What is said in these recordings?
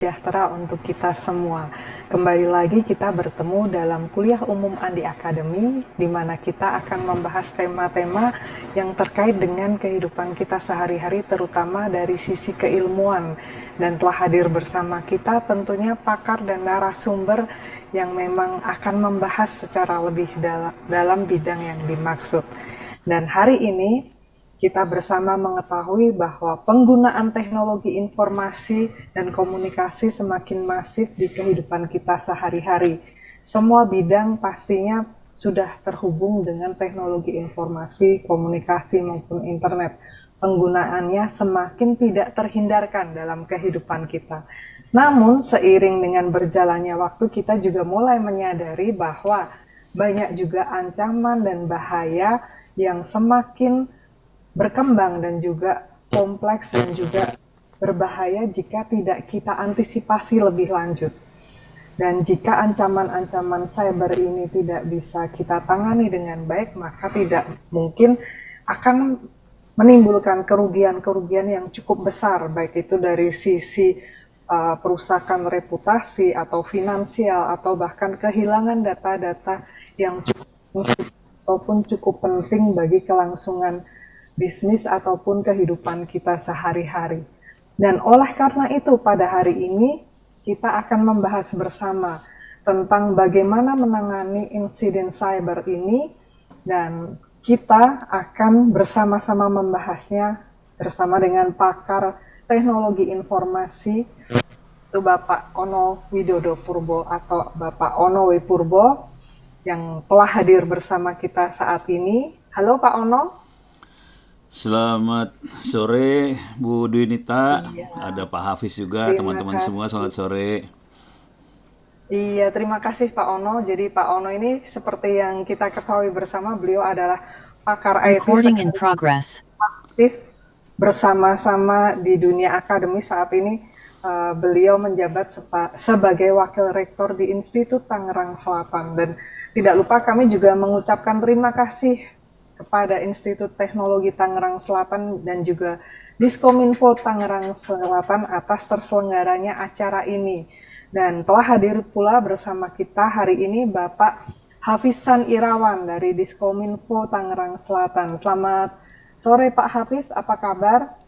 Sejahtera untuk kita semua. Kembali lagi kita bertemu dalam kuliah umum Andi Academy, di mana kita akan membahas tema-tema yang terkait dengan kehidupan kita sehari-hari, terutama dari sisi keilmuan. Dan telah hadir bersama kita tentunya pakar dan narasumber yang memang akan membahas secara lebih dalam bidang yang dimaksud. Dan hari ini kita bersama mengetahui bahwa penggunaan teknologi informasi dan komunikasi semakin masif di kehidupan kita sehari-hari. Semua bidang pastinya sudah terhubung dengan teknologi informasi, komunikasi maupun internet. Penggunaannya semakin tidak terhindarkan dalam kehidupan kita. Namun seiring dengan berjalannya waktu, kita juga mulai menyadari bahwa banyak juga ancaman dan bahaya yang semakin berkembang dan juga kompleks dan juga berbahaya jika tidak kita antisipasi lebih lanjut. Dan jika ancaman-ancaman cyber ini tidak bisa kita tangani dengan baik, maka tidak mungkin akan menimbulkan kerugian-kerugian yang cukup besar, baik itu dari sisi perusakan reputasi atau finansial, atau bahkan kehilangan data-data yang cukup ataupun cukup penting bagi kelangsungan bisnis ataupun kehidupan kita sehari-hari. Dan oleh karena itu pada hari ini kita akan membahas bersama tentang bagaimana menangani insiden cyber ini, dan kita akan bersama-sama membahasnya bersama dengan pakar teknologi informasi, itu Bapak Ono Widodo Purbo atau Bapak Ono W. Purbo yang telah hadir bersama kita saat ini. Halo Pak Ono. Selamat sore Bu Dwinita, Iya, ada Pak Hafiz juga, terima teman-teman semua selamat kasih. sore. Iya, terima kasih Pak Ono. Jadi Pak Ono ini seperti yang kita ketahui bersama, beliau adalah pakar IT Recording in sekaligus progress. aktif bersama-sama di dunia akademis saat ini. Beliau menjabat sebagai Wakil Rektor di Institut Tangerang Selatan. Dan tidak lupa kami juga mengucapkan terima kasih kepada Institut Teknologi Tangerang Selatan dan juga Diskominfo Tangerang Selatan atas terselenggaranya acara ini. Dan telah hadir pula bersama kita hari ini Bapak Hafizan Irawan dari Diskominfo Tangerang Selatan. Selamat sore Pak Hafiz, apa kabar?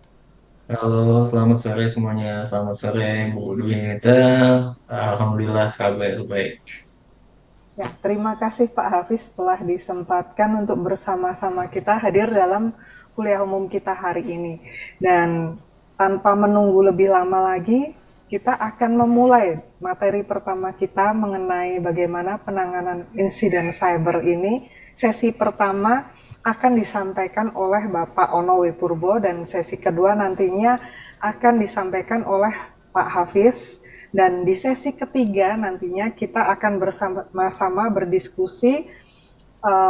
Halo, selamat sore semuanya. Selamat sore Bu Dwinita. Alhamdulillah kabar baik. Ya, terima kasih Pak Hafiz telah disempatkan untuk bersama-sama kita hadir dalam kuliah umum kita hari ini. Dan tanpa menunggu lebih lama lagi, kita akan memulai materi pertama kita mengenai bagaimana penanganan insiden cyber ini. Sesi pertama akan disampaikan oleh Bapak Ono W. Purbo dan sesi kedua nantinya akan disampaikan oleh Pak Hafiz. Dan di sesi ketiga nantinya kita akan bersama-sama berdiskusi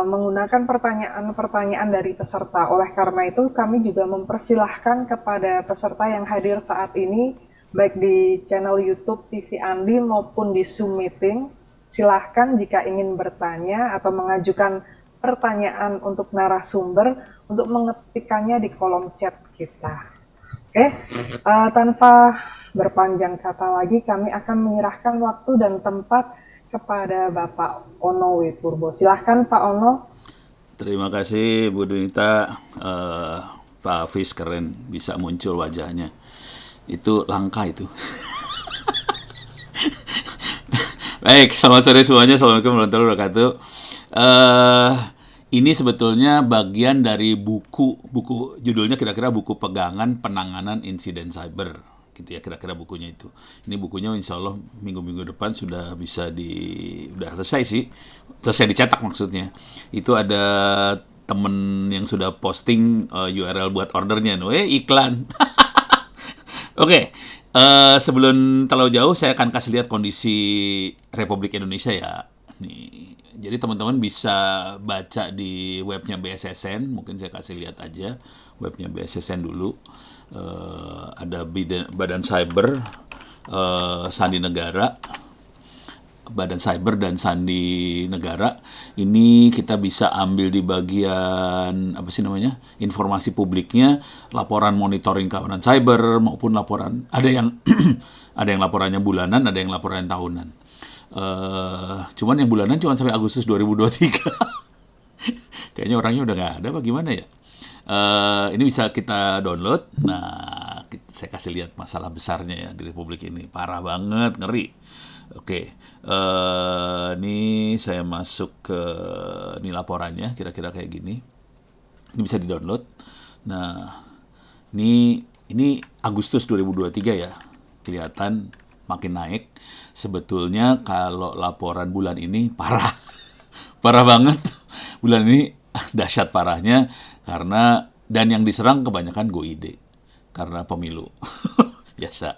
menggunakan pertanyaan-pertanyaan dari peserta. Oleh karena itu kami juga mempersilahkan kepada peserta yang hadir saat ini, baik di channel YouTube TV Andi maupun di Zoom Meeting, silahkan jika ingin bertanya atau mengajukan pertanyaan untuk narasumber untuk mengetikkannya di kolom chat kita. Oke, tanpa berpanjang kata lagi, kami akan menyerahkan waktu dan tempat kepada Bapak Ono W. Purbo. Silahkan Pak Ono. Terima kasih Bu Dwinita. Pak Hafiz keren, bisa muncul wajahnya. Itu langka itu. Baik, selamat sore semuanya. Assalamualaikum warahmatullahi wabarakatuh. Ini sebetulnya bagian dari buku judulnya kira-kira buku pegangan penanganan insiden cyber, gitu ya, kira-kira bukunya itu. Ini bukunya insya Allah minggu-minggu depan sudah bisa udah selesai sih, selesai dicetak maksudnya. Itu ada temen yang sudah posting URL buat ordernya, iklan. Oke, sebelum terlalu jauh saya akan kasih lihat kondisi Republik Indonesia ya. Nih, jadi teman-teman bisa baca di webnya BSSN. Mungkin saya kasih lihat aja webnya BSSN dulu. Ada Badan Cyber Sandi Negara. Badan Cyber dan Sandi Negara. Ini kita bisa ambil di bagian apa sih namanya, informasi publiknya, laporan monitoring keamanan cyber maupun laporan, ada yang ada yang laporannya bulanan, ada yang laporan tahunan. Cuman yang bulanan cuma sampai Agustus 2023. Kayaknya orangnya udah nggak ada, apa gimana ya? Ini bisa kita download. Nah, saya kasih lihat masalah besarnya ya di Republik ini. Parah banget, ngeri. Oke, ini saya masuk ke ini laporannya, kira-kira kayak gini. Ini bisa di-download. Nah, ini Agustus 2023 ya. Kelihatan makin naik. Sebetulnya kalau laporan bulan ini parah. Parah banget. Bulan ini dahsyat parahnya karena, dan yang diserang kebanyakan GoID karena pemilu. Biasa.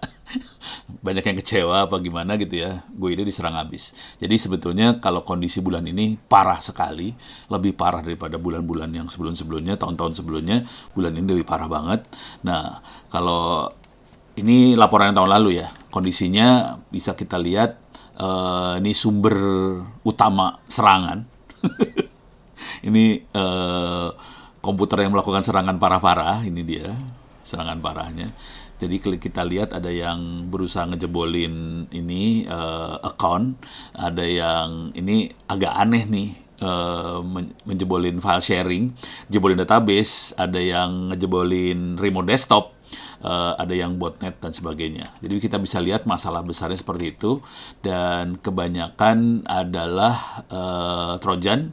Banyak yang kecewa apa gimana gitu ya. GoID diserang habis. Jadi sebetulnya kalau kondisi bulan ini parah sekali, lebih parah daripada bulan-bulan yang sebelum-sebelumnya, tahun-tahun sebelumnya. Bulan ini lebih parah banget. Nah, kalau ini laporan yang tahun lalu ya, kondisinya bisa kita lihat, ini sumber utama serangan. Ini komputer yang melakukan serangan parah-parah, ini dia serangan parahnya. Jadi kita lihat ada yang berusaha ngejebolin ini account, ada yang ini agak aneh nih, menjebolin file sharing, jebolin database, ada yang ngejebolin remote desktop, ada yang botnet dan sebagainya. Jadi kita bisa lihat masalah besarnya seperti itu, dan kebanyakan adalah trojan,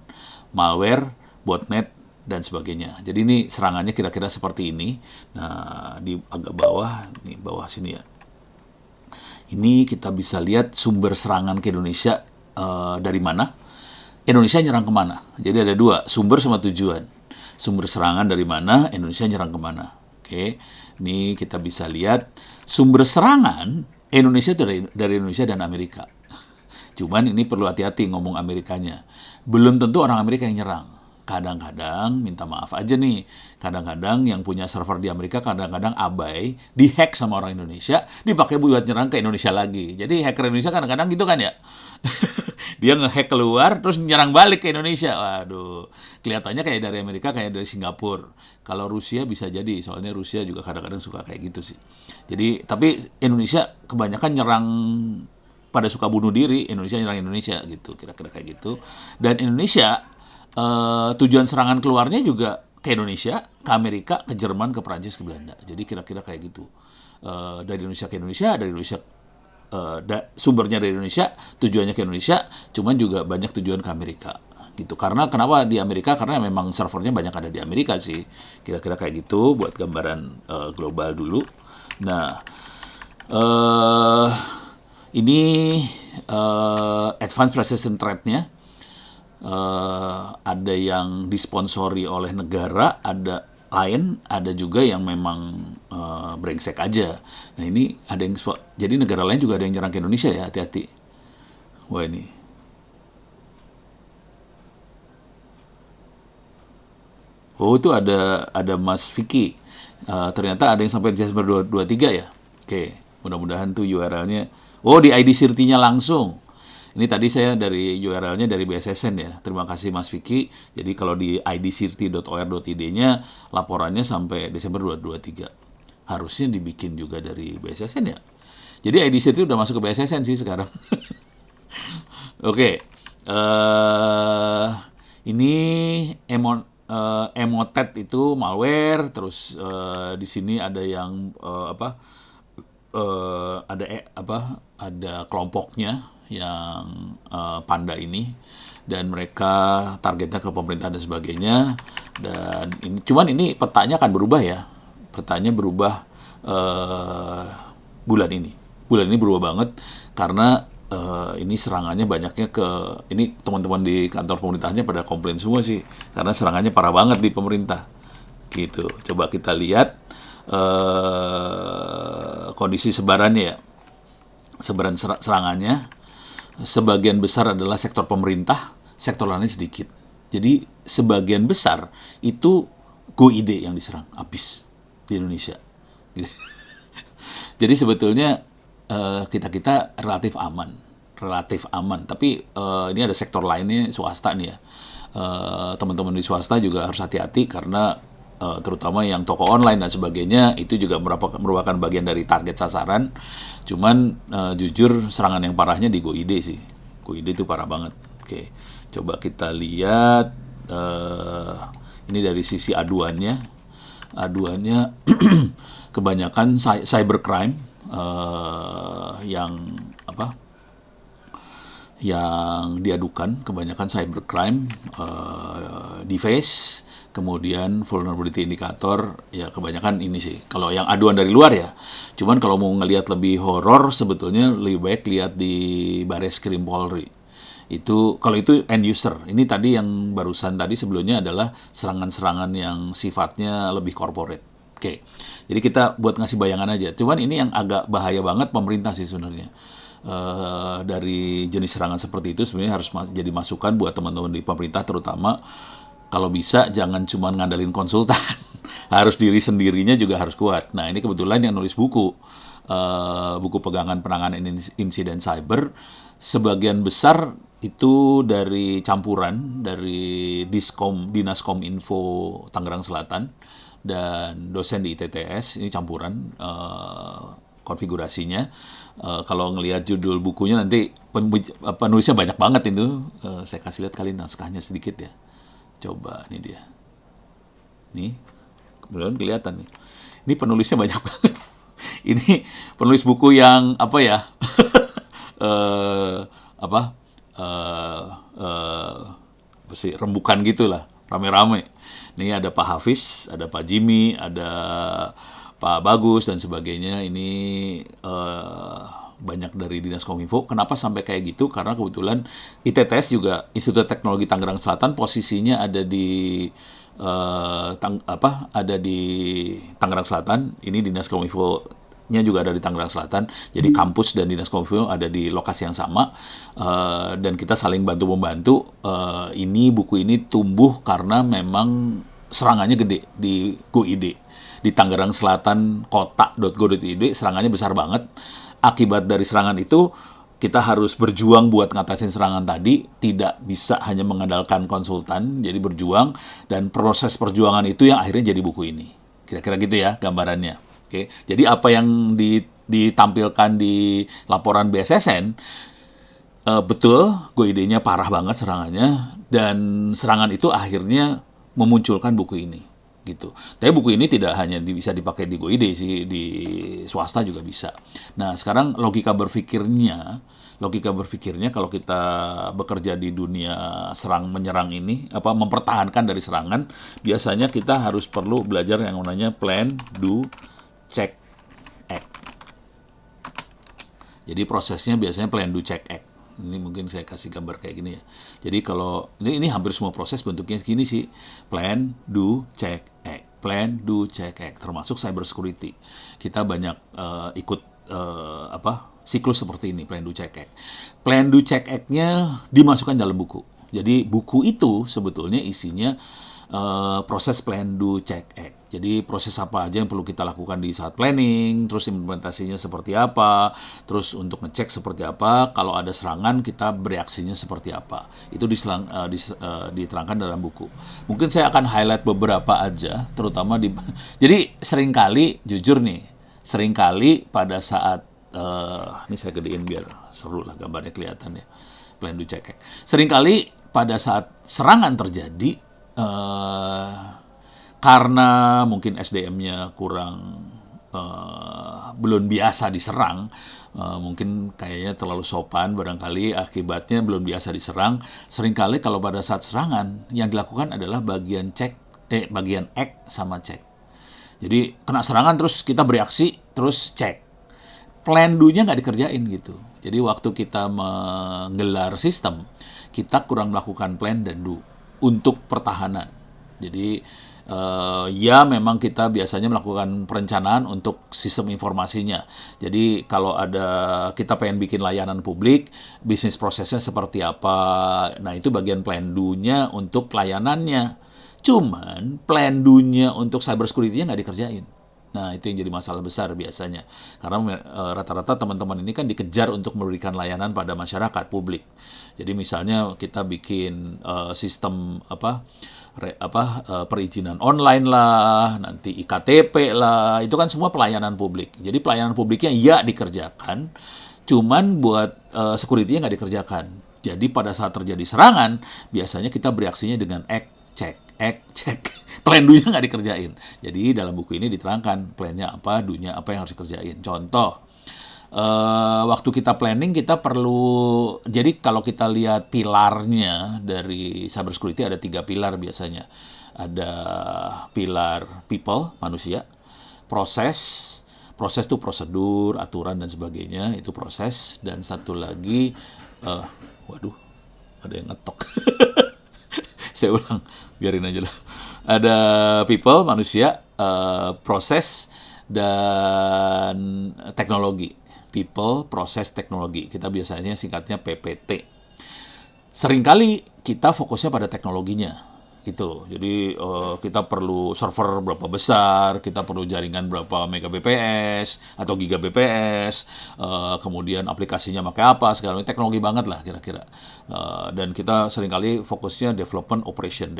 malware, botnet dan sebagainya. Jadi ini serangannya kira-kira seperti ini. Nah, di agak bawah, nih bawah sini ya. Ini kita bisa lihat sumber serangan ke Indonesia dari mana. Indonesia nyerang kemana. Jadi ada dua, sumber sama tujuan. Sumber serangan dari mana, Indonesia nyerang kemana. Oke, ini kita bisa lihat sumber serangan Indonesia dari Indonesia dan Amerika. Cuman ini perlu hati-hati ngomong Amerikanya. Belum tentu orang Amerika yang nyerang. Kadang-kadang, minta maaf aja nih, kadang-kadang yang punya server di Amerika kadang-kadang abai, dihack sama orang Indonesia, dipakai buat nyerang ke Indonesia lagi. Jadi hacker Indonesia kadang-kadang gitu kan ya. Dia ngehack keluar, terus nyerang balik ke Indonesia. Waduh, kelihatannya kayak dari Amerika, kayak dari Singapura. Kalau Rusia bisa jadi, soalnya Rusia juga kadang-kadang suka kayak gitu sih. Jadi, tapi Indonesia kebanyakan nyerang, pada suka bunuh diri, Indonesia nyerang Indonesia gitu, kira-kira kayak gitu. Dan Indonesia, tujuan serangan keluarnya juga ke Indonesia, ke Amerika, ke Jerman, ke Prancis, ke Belanda. Jadi kira-kira kayak gitu. Dari Indonesia ke Indonesia, dari Indonesia sumbernya dari Indonesia, tujuannya ke Indonesia, cuman juga banyak tujuan ke Amerika gitu. Karena kenapa di Amerika? Karena memang servernya banyak ada di Amerika sih. Kira-kira kayak gitu buat gambaran global dulu. Nah, ini advanced precision threat-nya. Ada yang disponsori oleh negara, ada lain, ada juga yang memang brengsek aja. Nah ini ada yang jadi negara lain juga ada yang nyerang ke Indonesia ya, hati-hati. Wah ini. Oh itu ada Mas Vicky. Ternyata ada yang sampai Desember 2023 ya. Oke, mudah-mudahan tuh URL-nya. Oh di ID Sirtinya langsung. Ini tadi saya dari URL-nya dari BSSN ya. Terima kasih Mas Vicky. Jadi kalau di idsirti.or.id-nya laporannya sampai Desember 2023. Harusnya dibikin juga dari BSSN ya. Jadi ID Sirti udah masuk ke BSSN sih sekarang. Oke. Ini Emotet itu malware, terus di sini ada yang ada kelompoknya yang Panda ini, dan mereka targetnya ke pemerintah dan sebagainya. Dan cuman ini petanya akan berubah ya, petanya berubah bulan ini berubah banget karena ini serangannya banyaknya ke ini, teman-teman di kantor pemerintahnya pada komplain semua sih karena serangannya parah banget di pemerintah gitu. Coba kita lihat kondisi sebarannya ya, sebaran serangannya. Sebagian besar adalah sektor pemerintah, sektor lainnya sedikit. Jadi sebagian besar itu GoID yang diserang, habis di Indonesia. Jadi sebetulnya kita relatif aman. relatif aman. Tapi ini ada sektor lainnya, swasta nih ya. Teman-teman di swasta juga harus hati-hati karena terutama yang toko online dan sebagainya itu juga merupakan bagian dari target sasaran. Cuman jujur serangan yang parahnya di GoID sih. GoID itu parah banget. Oke, coba kita lihat ini dari sisi aduannya. Aduannya kebanyakan cybercrime yang apa? Yang diadukan kebanyakan cybercrime, device, kemudian vulnerability indicator, ya kebanyakan ini sih. Kalau yang aduan dari luar ya. Cuman kalau mau ngelihat lebih horor sebetulnya lebih baik lihat di Bareskrim Polri. Itu kalau itu end user. Ini tadi yang barusan tadi sebelumnya adalah serangan-serangan yang sifatnya lebih corporate. Oke. Jadi kita buat ngasih bayangan aja. Cuman ini yang agak bahaya banget pemerintah sih sebenarnya. Dari jenis serangan seperti itu sebenarnya harus jadi masukan buat teman-teman di pemerintah, terutama kalau bisa jangan cuma ngandelin konsultan, harus diri sendirinya juga harus kuat. Nah ini kebetulan yang nulis buku pegangan penanganan insiden cyber, sebagian besar itu dari campuran dari Dinas Kominfo Tangerang Selatan dan dosen di ITTS, ini campuran konfigurasinya. Kalau ngelihat judul bukunya nanti penulisnya banyak banget itu. Saya kasih lihat kali naskahnya sedikit ya. Coba ini dia. Nih, kemudian kelihatan nih. Ini penulisnya banyak banget. Ini penulis buku yang apa ya? Rembukan gitulah, rame-rame. Ini ada Pak Hafiz, ada Pak Jimmy, ada Pak Bagus dan sebagainya. Ini banyak dari Dinas Kominfo. Kenapa sampai kayak gitu? Karena kebetulan ITTS juga Institut Teknologi Tangerang Selatan posisinya ada di Tangerang Selatan. Ini Dinas Kominfo-nya juga ada di Tangerang Selatan. Jadi kampus dan Dinas Kominfo ada di lokasi yang sama. Dan kita saling bantu-membantu. Buku ini tumbuh karena memang serangannya gede di GoID. Di Tangerang Selatan kota.go.id serangannya besar banget. Akibat dari serangan itu kita harus berjuang buat ngatasin serangan tadi, tidak bisa hanya mengandalkan konsultan, jadi berjuang dan proses perjuangan itu yang akhirnya jadi buku ini. Kira-kira gitu ya gambarannya. Oke. Jadi apa yang ditampilkan di laporan BSSN betul, GoID-nya parah banget serangannya dan serangan itu akhirnya memunculkan buku ini. Gitu. Tapi buku ini tidak hanya bisa dipakai di GoID sih, di swasta juga bisa. Nah, sekarang logika berpikirnya kalau kita bekerja di dunia serang menyerang ini, mempertahankan dari serangan, biasanya kita harus perlu belajar yang namanya plan, do, check, act. Jadi prosesnya biasanya plan, do, check, act. Ini mungkin saya kasih gambar kayak gini ya. Jadi kalau ini hampir semua proses bentuknya segini sih. Plan, do, check, act. Plan, do, check, act. Termasuk cyber security. Kita banyak ikut siklus seperti ini, plan, do, check, act. Plan, do, check, act-nya dimasukkan dalam buku. Jadi buku itu sebetulnya isinya proses plan, do, check, act. Jadi proses apa aja yang perlu kita lakukan di saat planning, terus implementasinya seperti apa, terus untuk ngecek seperti apa, kalau ada serangan kita bereaksinya seperti apa. Itu diterangkan dalam buku. Mungkin saya akan highlight beberapa aja, terutama jadi seringkali pada saat ini saya gedein biar seru lah gambarnya kelihatan ya. Plan, do, check, act. Seringkali pada saat serangan terjadi, karena mungkin SDM-nya kurang belum biasa diserang, mungkin kayaknya terlalu sopan barangkali akibatnya belum biasa diserang. Seringkali kalau pada saat serangan yang dilakukan adalah bagian act sama check. Jadi kena serangan terus kita bereaksi terus cek. Plan do-nya nggak dikerjain gitu. Jadi waktu kita menggelar sistem kita kurang melakukan plan dan do untuk pertahanan. Jadi memang kita biasanya melakukan perencanaan untuk sistem informasinya. Jadi kalau kita pengen bikin layanan publik, bisnis prosesnya seperti apa, nah itu bagian plan do-nya untuk layanannya. Cuman plan do-nya untuk cyber security-nya nggak dikerjain. Nah, itu yang jadi masalah besar biasanya. Karena rata-rata teman-teman ini kan dikejar untuk memberikan layanan pada masyarakat publik. Jadi misalnya kita bikin sistem perizinan online lah, nanti IKTP lah, itu kan semua pelayanan publik. Jadi pelayanan publiknya ya dikerjakan, cuman buat security-nya nggak dikerjakan. Jadi pada saat terjadi serangan, biasanya kita bereaksinya dengan cek. Plan do-nya nggak dikerjain. Jadi dalam buku ini diterangkan plannya apa, do-nya apa yang harus dikerjain. Contoh, waktu kita planning kita perlu, jadi kalau kita lihat pilarnya dari cyber security ada 3 pilar biasanya. Ada pilar people, manusia, proses itu prosedur, aturan dan sebagainya, itu proses, dan satu lagi, waduh, ada yang ngetok. Saya ulang, biarin aja lah. Ada people, manusia, proses, dan teknologi. People, proses, teknologi. Kita biasanya singkatnya PPT. Seringkali kita fokusnya pada teknologinya. Gitu. Jadi kita perlu server berapa besar, kita perlu jaringan berapa Mbps atau Gbps, kemudian aplikasinya pakai apa, segala macam teknologi banget lah kira-kira. Dan kita seringkali fokusnya development operation.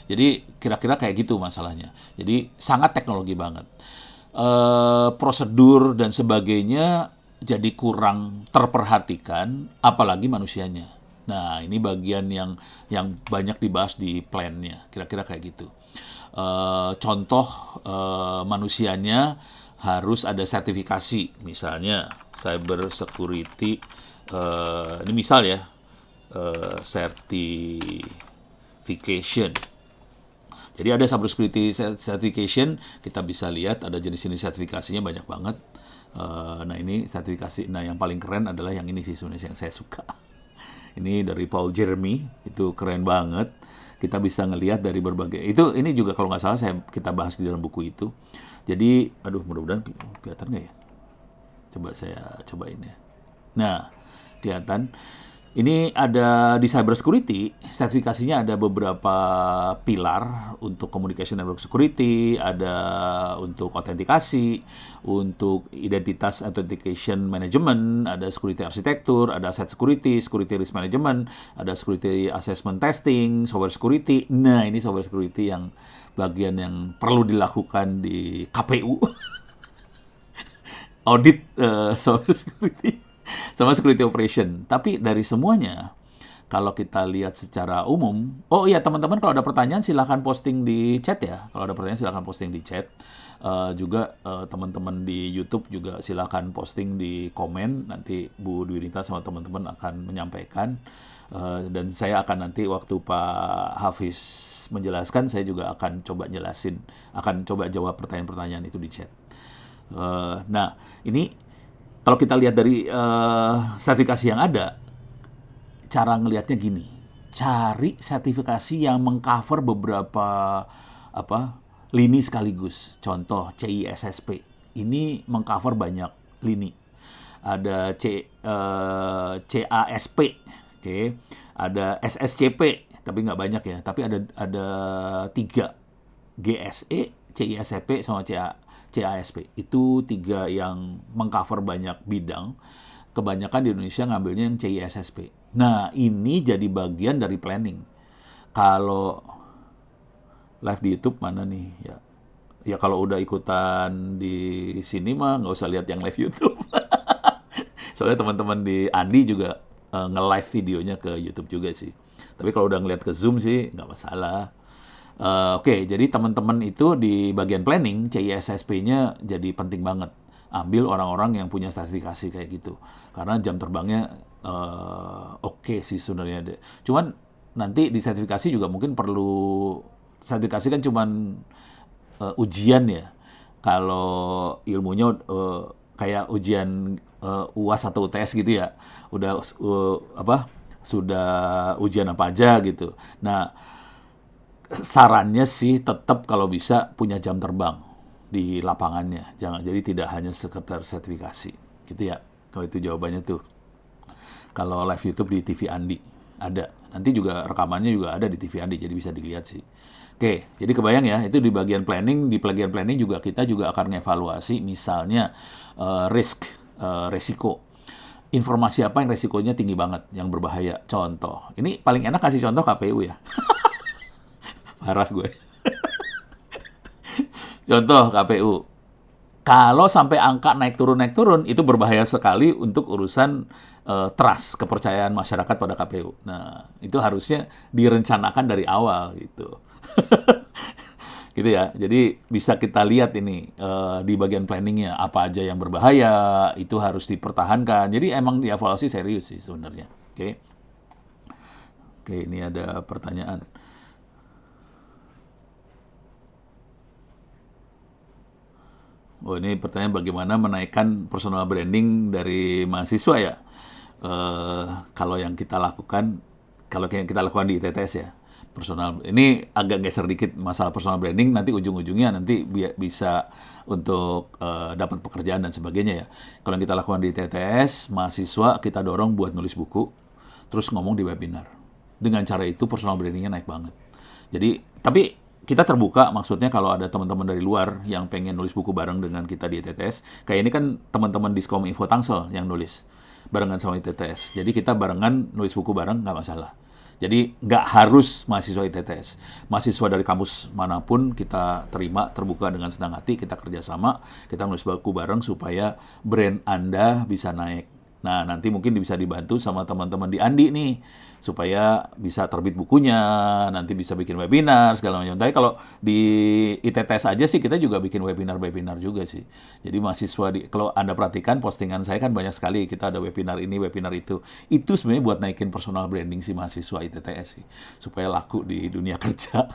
Jadi kira-kira kayak gitu masalahnya. Jadi sangat teknologi banget. Prosedur dan sebagainya jadi kurang terperhatikan, apalagi manusianya. Nah, ini bagian yang banyak dibahas di plan-nya, kira-kira kayak gitu. Contoh manusianya harus ada sertifikasi, misalnya cyber security, ini misal ya, certification. Jadi ada cyber security certification, kita bisa lihat ada jenis-jenis sertifikasinya banyak banget. Nah ini sertifikasi, nah yang paling keren adalah yang ini sih sebenarnya yang saya suka. Ini dari Paul Jeremy, itu keren banget. Kita bisa ngelihat dari berbagai, ini juga kalau nggak salah kita bahas di dalam buku itu. Jadi, aduh mudah-mudahan kelihatan nggak ya? Coba saya cobain ya. Nah, kelihatan. Ini ada di cyber security, sertifikasinya ada beberapa pilar untuk communication network security, ada untuk autentikasi, untuk identitas authentication management, ada security architecture, ada asset security, security risk management, ada security assessment testing, software security. Nah, ini software security yang bagian yang perlu dilakukan di KPU. Audit software security. Sama security operation. Tapi dari semuanya, kalau kita lihat secara umum, oh iya teman-teman kalau ada pertanyaan silahkan posting di chat ya. Kalau ada pertanyaan silahkan posting di chat. Juga teman-teman di YouTube juga silahkan posting di komen. Nanti Bu Dwinita sama teman-teman akan menyampaikan. Dan saya akan nanti waktu Pak Hafiz menjelaskan, saya juga akan coba jelasin, akan coba jawab pertanyaan-pertanyaan itu di chat. Nah, ini kalau kita lihat dari sertifikasi yang ada, cara ngelihatnya gini, cari sertifikasi yang mengcover beberapa lini sekaligus. Contoh CISSP, ini mengcover banyak lini. Ada CASP, okay. Ada SSCP, tapi nggak banyak ya. Tapi ada 3, GSE, CISSP sama CASP. Itu 3 yang mengcover banyak bidang. Kebanyakan di Indonesia ngambilnya yang CISSP. Nah, ini jadi bagian dari planning. Kalau live di YouTube mana nih? Ya kalau udah ikutan di sini mah nggak usah lihat yang live YouTube. Soalnya teman-teman di Andi juga nge-live videonya ke YouTube juga sih. Tapi kalau udah ngeliat ke Zoom sih nggak masalah. Oke, jadi teman-teman itu di bagian planning, CISSP-nya jadi penting banget. Ambil orang-orang yang punya sertifikasi kayak gitu. Karena jam terbangnya oke sih sebenarnya. Cuman nanti di sertifikasi juga mungkin perlu, sertifikasi kan cuman ujian ya. Kalau ilmunya kayak ujian UAS atau UTS gitu ya. Udah sudah ujian apa aja gitu. Nah, sarannya sih tetap kalau bisa punya jam terbang di lapangannya. Jadi tidak hanya sekedar sertifikasi. Gitu ya. Kalau itu jawabannya tuh. Kalau live YouTube di TV Andi ada. Nanti juga rekamannya juga ada di TV Andi, jadi bisa dilihat sih. Oke, jadi kebayang ya, itu di bagian planning, di bagian planning juga kita juga akan ngevaluasi misalnya resiko. Informasi apa yang resikonya tinggi banget, yang berbahaya. Contoh, ini paling enak kasih contoh KPU ya. Parah gue. Contoh KPU. Kalau sampai angka naik turun itu berbahaya sekali untuk urusan trust, kepercayaan masyarakat pada KPU. Nah, itu harusnya direncanakan dari awal gitu. Gitu ya. Jadi bisa kita lihat ini di bagian planningnya apa aja yang berbahaya itu harus dipertahankan. Jadi emang dievaluasi serius sih sebenarnya. Oke. Oke, ini ada pertanyaan. Oh, ini pertanyaan bagaimana menaikkan personal branding dari mahasiswa ya. Kalau yang kita lakukan, kalau yang kita lakukan di ITTS ya, personal ini agak geser dikit masalah personal branding. Nanti ujung-ujungnya nanti bisa untuk dapat pekerjaan dan sebagainya ya. Kalau yang kita lakukan di ITTS, mahasiswa kita dorong buat nulis buku, terus ngomong di webinar. Dengan cara itu personal brandingnya naik banget. Jadi, tapi kita terbuka, maksudnya kalau ada teman-teman dari luar yang pengen nulis buku bareng dengan kita di ITTS, kayak ini kan teman-teman Diskom Info Tangsel yang nulis barengan sama ITTS. Jadi kita barengan nulis buku bareng, nggak masalah. Jadi nggak harus mahasiswa ITTS. Mahasiswa dari kampus manapun kita terima, terbuka dengan senang hati, kita kerjasama, kita nulis buku bareng supaya brand Anda bisa naik. Nah, nanti mungkin bisa dibantu sama teman-teman di Andi nih, supaya bisa terbit bukunya, nanti bisa bikin webinar, segala macam. Tapi kalau di ITTS aja sih, kita juga bikin webinar-webinar juga sih. Jadi mahasiswa, kalau Anda perhatikan postingan saya kan banyak sekali, kita ada webinar ini, webinar itu. Itu sebenarnya buat naikin personal branding si mahasiswa ITTS sih, supaya laku di dunia kerja.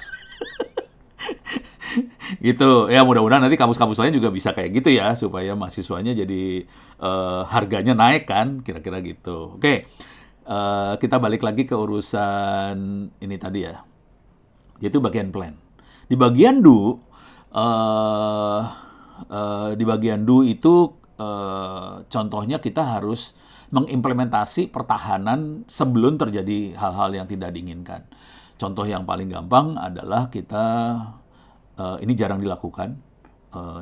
Gitu ya, mudah-mudahan nanti kampus-kampus lain juga bisa kayak gitu ya, supaya mahasiswanya jadi harganya naik kan, kira-kira gitu. Oke, kita balik lagi ke urusan ini tadi ya, yaitu bagian plan. Di bagian do, eh, di bagian do itu contohnya kita harus mengimplementasi pertahanan sebelum terjadi hal-hal yang tidak diinginkan. Contoh yang paling gampang adalah kita ini jarang dilakukan.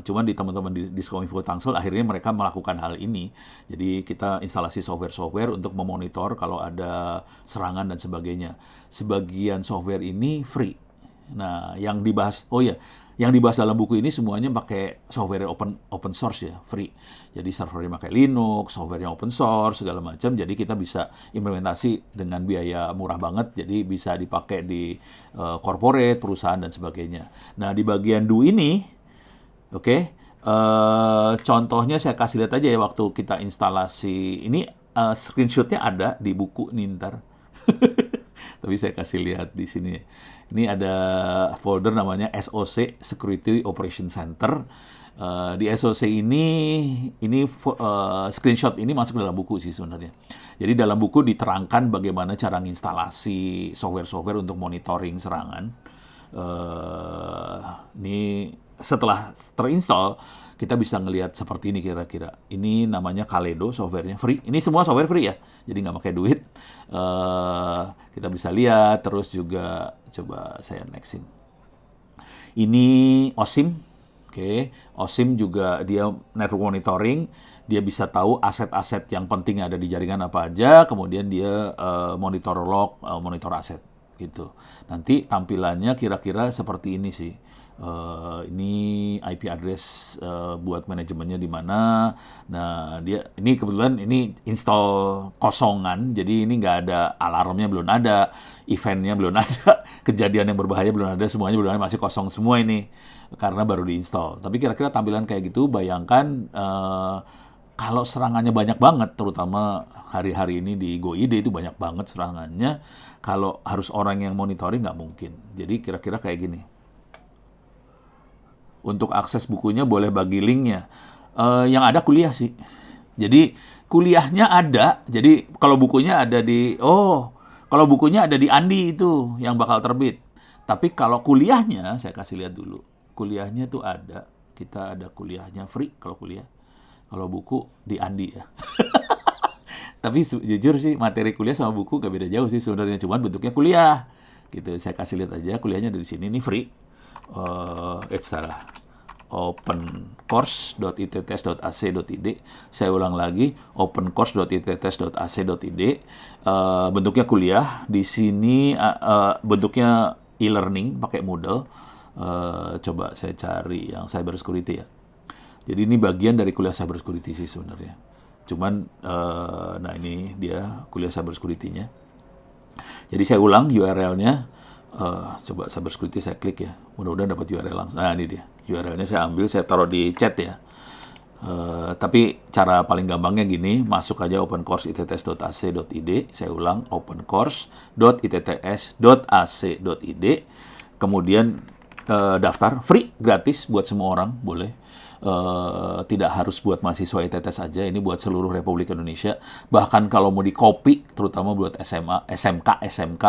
Cuman di teman-teman di Diskominfo Tangsel akhirnya mereka melakukan hal ini. Jadi kita instalasi software-software untuk memonitor kalau ada serangan dan sebagainya. Sebagian software ini free. Nah, yang dibahas, oh ya, yang dibahas dalam buku ini semuanya pakai software open source ya, free. Jadi servernya pakai Linux, softwarenya open source segala macam. Jadi kita bisa implementasi dengan biaya murah banget. Jadi bisa dipakai di corporate, perusahaan dan sebagainya. Nah, di bagian do ini, oke, contohnya saya kasih lihat aja ya waktu kita instalasi ini, screenshotnya ada di buku nih ntar. Tapi saya kasih lihat di sini. Ini ada folder namanya SOC Security Operation Center. Di SOC ini screenshot ini masuk dalam buku sih sebenarnya. Jadi dalam buku diterangkan bagaimana cara menginstalasi software-software untuk monitoring serangan. Ini setelah terinstall kita bisa ngelihat seperti ini kira-kira. Ini namanya Kaleido softwarenya, free. Ini semua software free ya, jadi nggak pakai duit. Kita bisa lihat, terus juga coba saya nextin. Ini OSIM, oke. OSIM juga dia network monitoring. Dia bisa tahu aset-aset yang penting ada di jaringan apa aja. Kemudian dia monitor log, monitor aset gitu. Nanti tampilannya kira-kira seperti ini sih. Ini IP address buat manajemennya di mana. Nah, dia ini kebetulan ini install kosongan, jadi ini nggak ada alarmnya, belum ada, eventnya belum ada, kejadian yang berbahaya belum ada, semuanya belum ada, masih kosong semua ini karena baru diinstal. Tapi kira-kira tampilan kayak gitu, bayangkan kalau serangannya banyak banget, terutama hari-hari ini di GoID itu banyak banget serangannya. Kalau harus orang yang monitoring nggak mungkin. Jadi kira-kira kayak gini. Untuk akses bukunya boleh bagi linknya. Yang ada kuliah sih. Jadi kuliahnya ada. Jadi kalau bukunya ada kalau bukunya ada di Andi itu yang bakal terbit. Tapi kalau kuliahnya saya kasih lihat dulu. Kuliahnya tuh ada. Kita ada kuliahnya free kalau kuliah. Kalau buku di Andi ya. Tapi jujur sih materi kuliah sama buku gak beda jauh sih sebenarnya. Cuman bentuknya kuliah. Gitu, saya kasih lihat aja kuliahnya dari sini. Ini free. Salah. opencourse.itts.ac.id. Saya ulang lagi, opencourse.itts.ac.id. Bentuknya kuliah. Di sini bentuknya e-learning pakai Moodle. Coba saya cari yang cyber security ya. Jadi ini bagian dari kuliah cyber security sih sebenarnya. Cuman, nah ini dia kuliah cyber security-nya. Jadi saya ulang URL-nya. Coba cyber security saya klik ya. Mudah-mudahan dapat URL langsung. Nah ini dia. URL-nya saya ambil, saya taruh di chat ya. Tapi cara paling gampangnya gini, masuk aja opencourse.itts.ac.id. Saya ulang, opencourse.itts.ac.id. Kemudian daftar, free, gratis buat semua orang, boleh. Tidak harus buat mahasiswa ITTS aja, ini buat seluruh Republik Indonesia. Bahkan kalau mau di copy, terutama buat SMA, SMK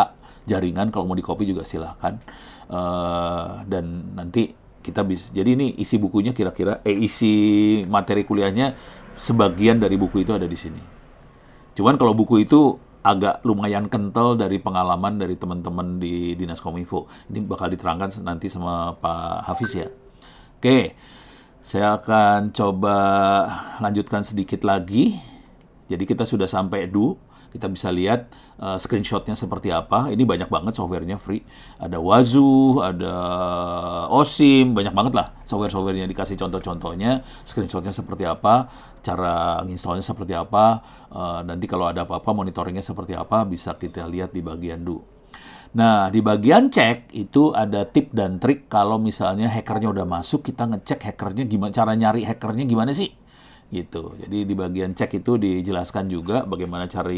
jaringan, kalau mau di copy juga silahkan. Dan nanti kita bisa, jadi ini isi bukunya kira-kira, isi materi kuliahnya, sebagian dari buku itu ada di sini. Cuman kalau buku itu agak lumayan kental dari pengalaman dari teman-teman di Dinas Kominfo. Ini bakal diterangkan nanti sama Pak Hafiz ya. Oke, saya akan coba lanjutkan sedikit lagi. Jadi kita sudah sampai kita bisa lihat screenshotnya seperti apa. Ini banyak banget softwarenya free. Ada Wazoo, ada OSIM, banyak banget lah software-softwarenya, dikasih contoh-contohnya, screenshotnya seperti apa, cara installnya seperti apa, nanti kalau ada apa-apa monitoringnya seperti apa, bisa kita lihat di bagian Nah, di bagian cek itu ada tip dan trik kalau misalnya hackernya udah masuk, kita ngecek hackernya gimana, cara nyari hackernya gimana sih? Gitu. Jadi di bagian cek itu dijelaskan juga bagaimana cara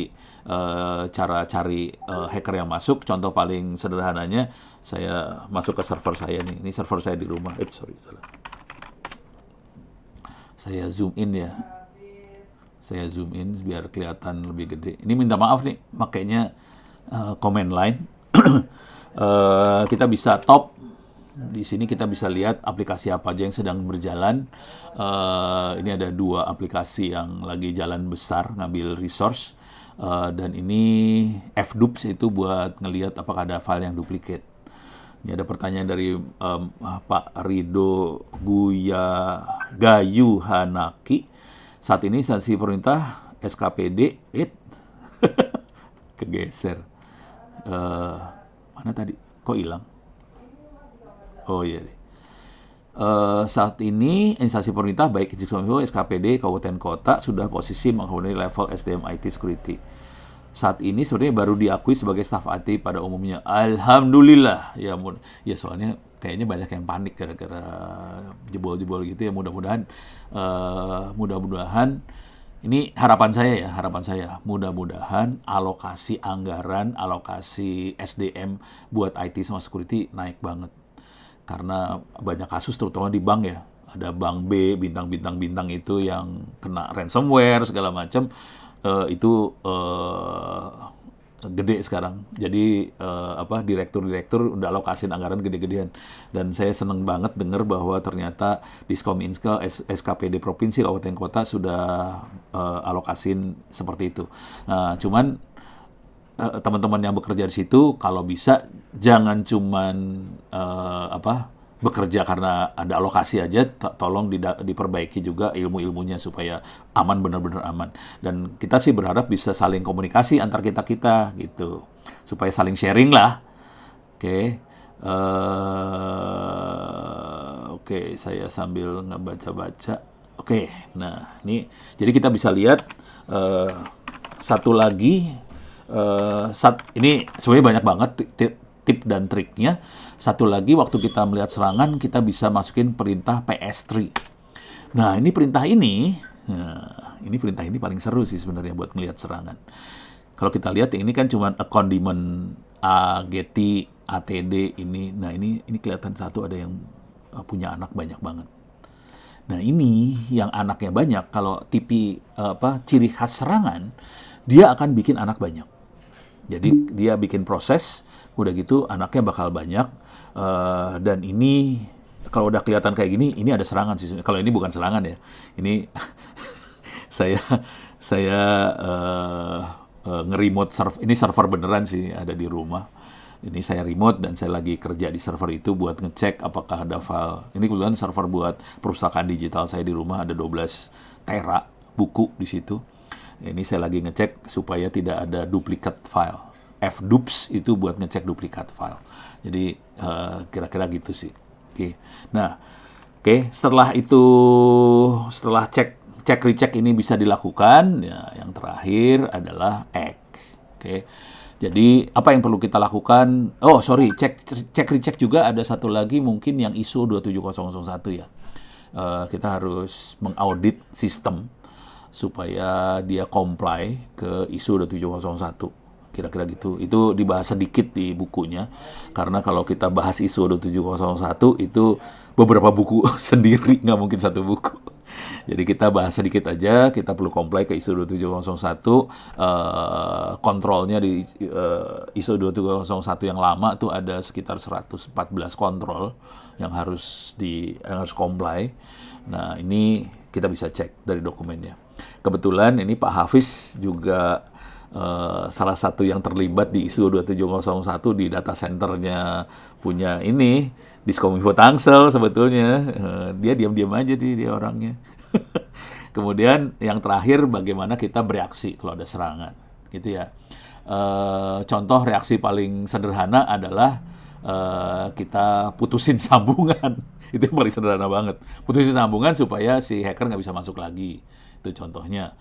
cari hacker yang masuk. Contoh paling sederhananya, saya masuk ke server saya nih. Ini server saya di rumah. Salah. Saya zoom in ya. Saya zoom in biar kelihatan lebih gede. Ini minta maaf nih, makanya command line. Kita bisa top. Di sini kita bisa lihat aplikasi apa aja yang sedang berjalan. Ini ada 2 aplikasi yang lagi jalan besar ngambil resource. Dan ini fdoops itu buat ngelihat apakah ada file yang duplicate. Ini ada pertanyaan dari Pak Rido Gayu Hanaki. Saat ini instansi pemerintah SKPD kegeser. Mana tadi? Kok hilang? Oh iya deh. Saat ini instansi pemerintah baik Kominfo, SKPD, kabupaten kota sudah posisi menghuni level SDM IT Security. Saat ini sebenarnya baru diakui sebagai staf IT pada umumnya. Alhamdulillah. Ya soalnya kayaknya banyak yang panik gara-gara jebol-jebol gitu ya. Mudah-mudahan ini harapan saya, mudah-mudahan alokasi anggaran, alokasi SDM buat IT sama security naik banget. Karena banyak kasus terutama di bank ya. Ada bank B, bintang itu yang kena ransomware, segala macam. Itu gede sekarang. Jadi direktur udah alokasin anggaran gede-gedean. Dan saya seneng banget dengar bahwa ternyata Diskominfo, SKPD Provinsi, Kabupaten Kota sudah alokasin seperti itu. Nah, cuman teman-teman yang bekerja di situ kalau bisa jangan cuman bekerja karena ada alokasi aja, tolong diperbaiki juga ilmu-ilmunya supaya aman, benar-benar aman. Dan kita sih berharap bisa saling komunikasi antar kita gitu, supaya saling sharing lah. Oke, saya sambil ngebaca-baca. Nah ini jadi kita bisa lihat satu lagi. Ini sebenarnya banyak banget tip dan triknya. Satu lagi, waktu kita melihat serangan, kita bisa masukin perintah PS3. Nah, ini perintah ini paling seru sih sebenarnya buat ngelihat serangan. Kalau kita lihat ini kan cuma condiment AGT, ATD ini. Nah, ini kelihatan satu ada yang punya anak banyak banget. Nah, ini yang anaknya banyak, kalau ciri khas serangan, dia akan bikin anak banyak. Jadi dia bikin proses, udah gitu anaknya bakal banyak. Dan ini kalau udah kelihatan kayak gini, ini ada serangan sih. Kalau ini bukan serangan ya, ini saya nge-remote server. Ini server beneran sih, ada di rumah. Ini saya remote dan saya lagi kerja di server itu buat ngecek apakah ada file. Ini kebetulan server buat perpustakaan digital saya di rumah, ada 12 tera buku di situ. Ini saya lagi ngecek supaya tidak ada duplikat file. Fdoops itu buat ngecek duplikat file. Jadi kira-kira gitu sih. Oke. Nah, oke, setelah itu, setelah cek recheck ini bisa dilakukan, ya yang terakhir adalah act. Oke. Jadi apa yang perlu kita lakukan? Oh, sorry, cek recheck juga ada satu lagi mungkin yang ISO 27001 ya. Kita harus mengaudit sistem supaya dia comply ke ISO 27001. Kira-kira gitu. Itu dibahas sedikit di bukunya. Karena kalau kita bahas ISO 27001 itu beberapa buku sendiri, nggak mungkin satu buku. Jadi kita bahas sedikit aja, kita perlu comply ke ISO 27001. Kontrolnya di ISO 27001 yang lama tuh ada sekitar 114 kontrol yang harus comply. Nah, ini kita bisa cek dari dokumennya. Kebetulan ini Pak Hafiz juga salah satu yang terlibat di ISO 27001 di data centernya punya ini Diskominfo Tangsel sebetulnya. Dia diam-diam aja dia orangnya. Kemudian yang terakhir bagaimana kita bereaksi kalau ada serangan, gitu ya. Contoh reaksi paling sederhana adalah kita putusin sambungan. Itu yang paling sederhana banget. Putusin sambungan supaya si hacker nggak bisa masuk lagi. Itu contohnya.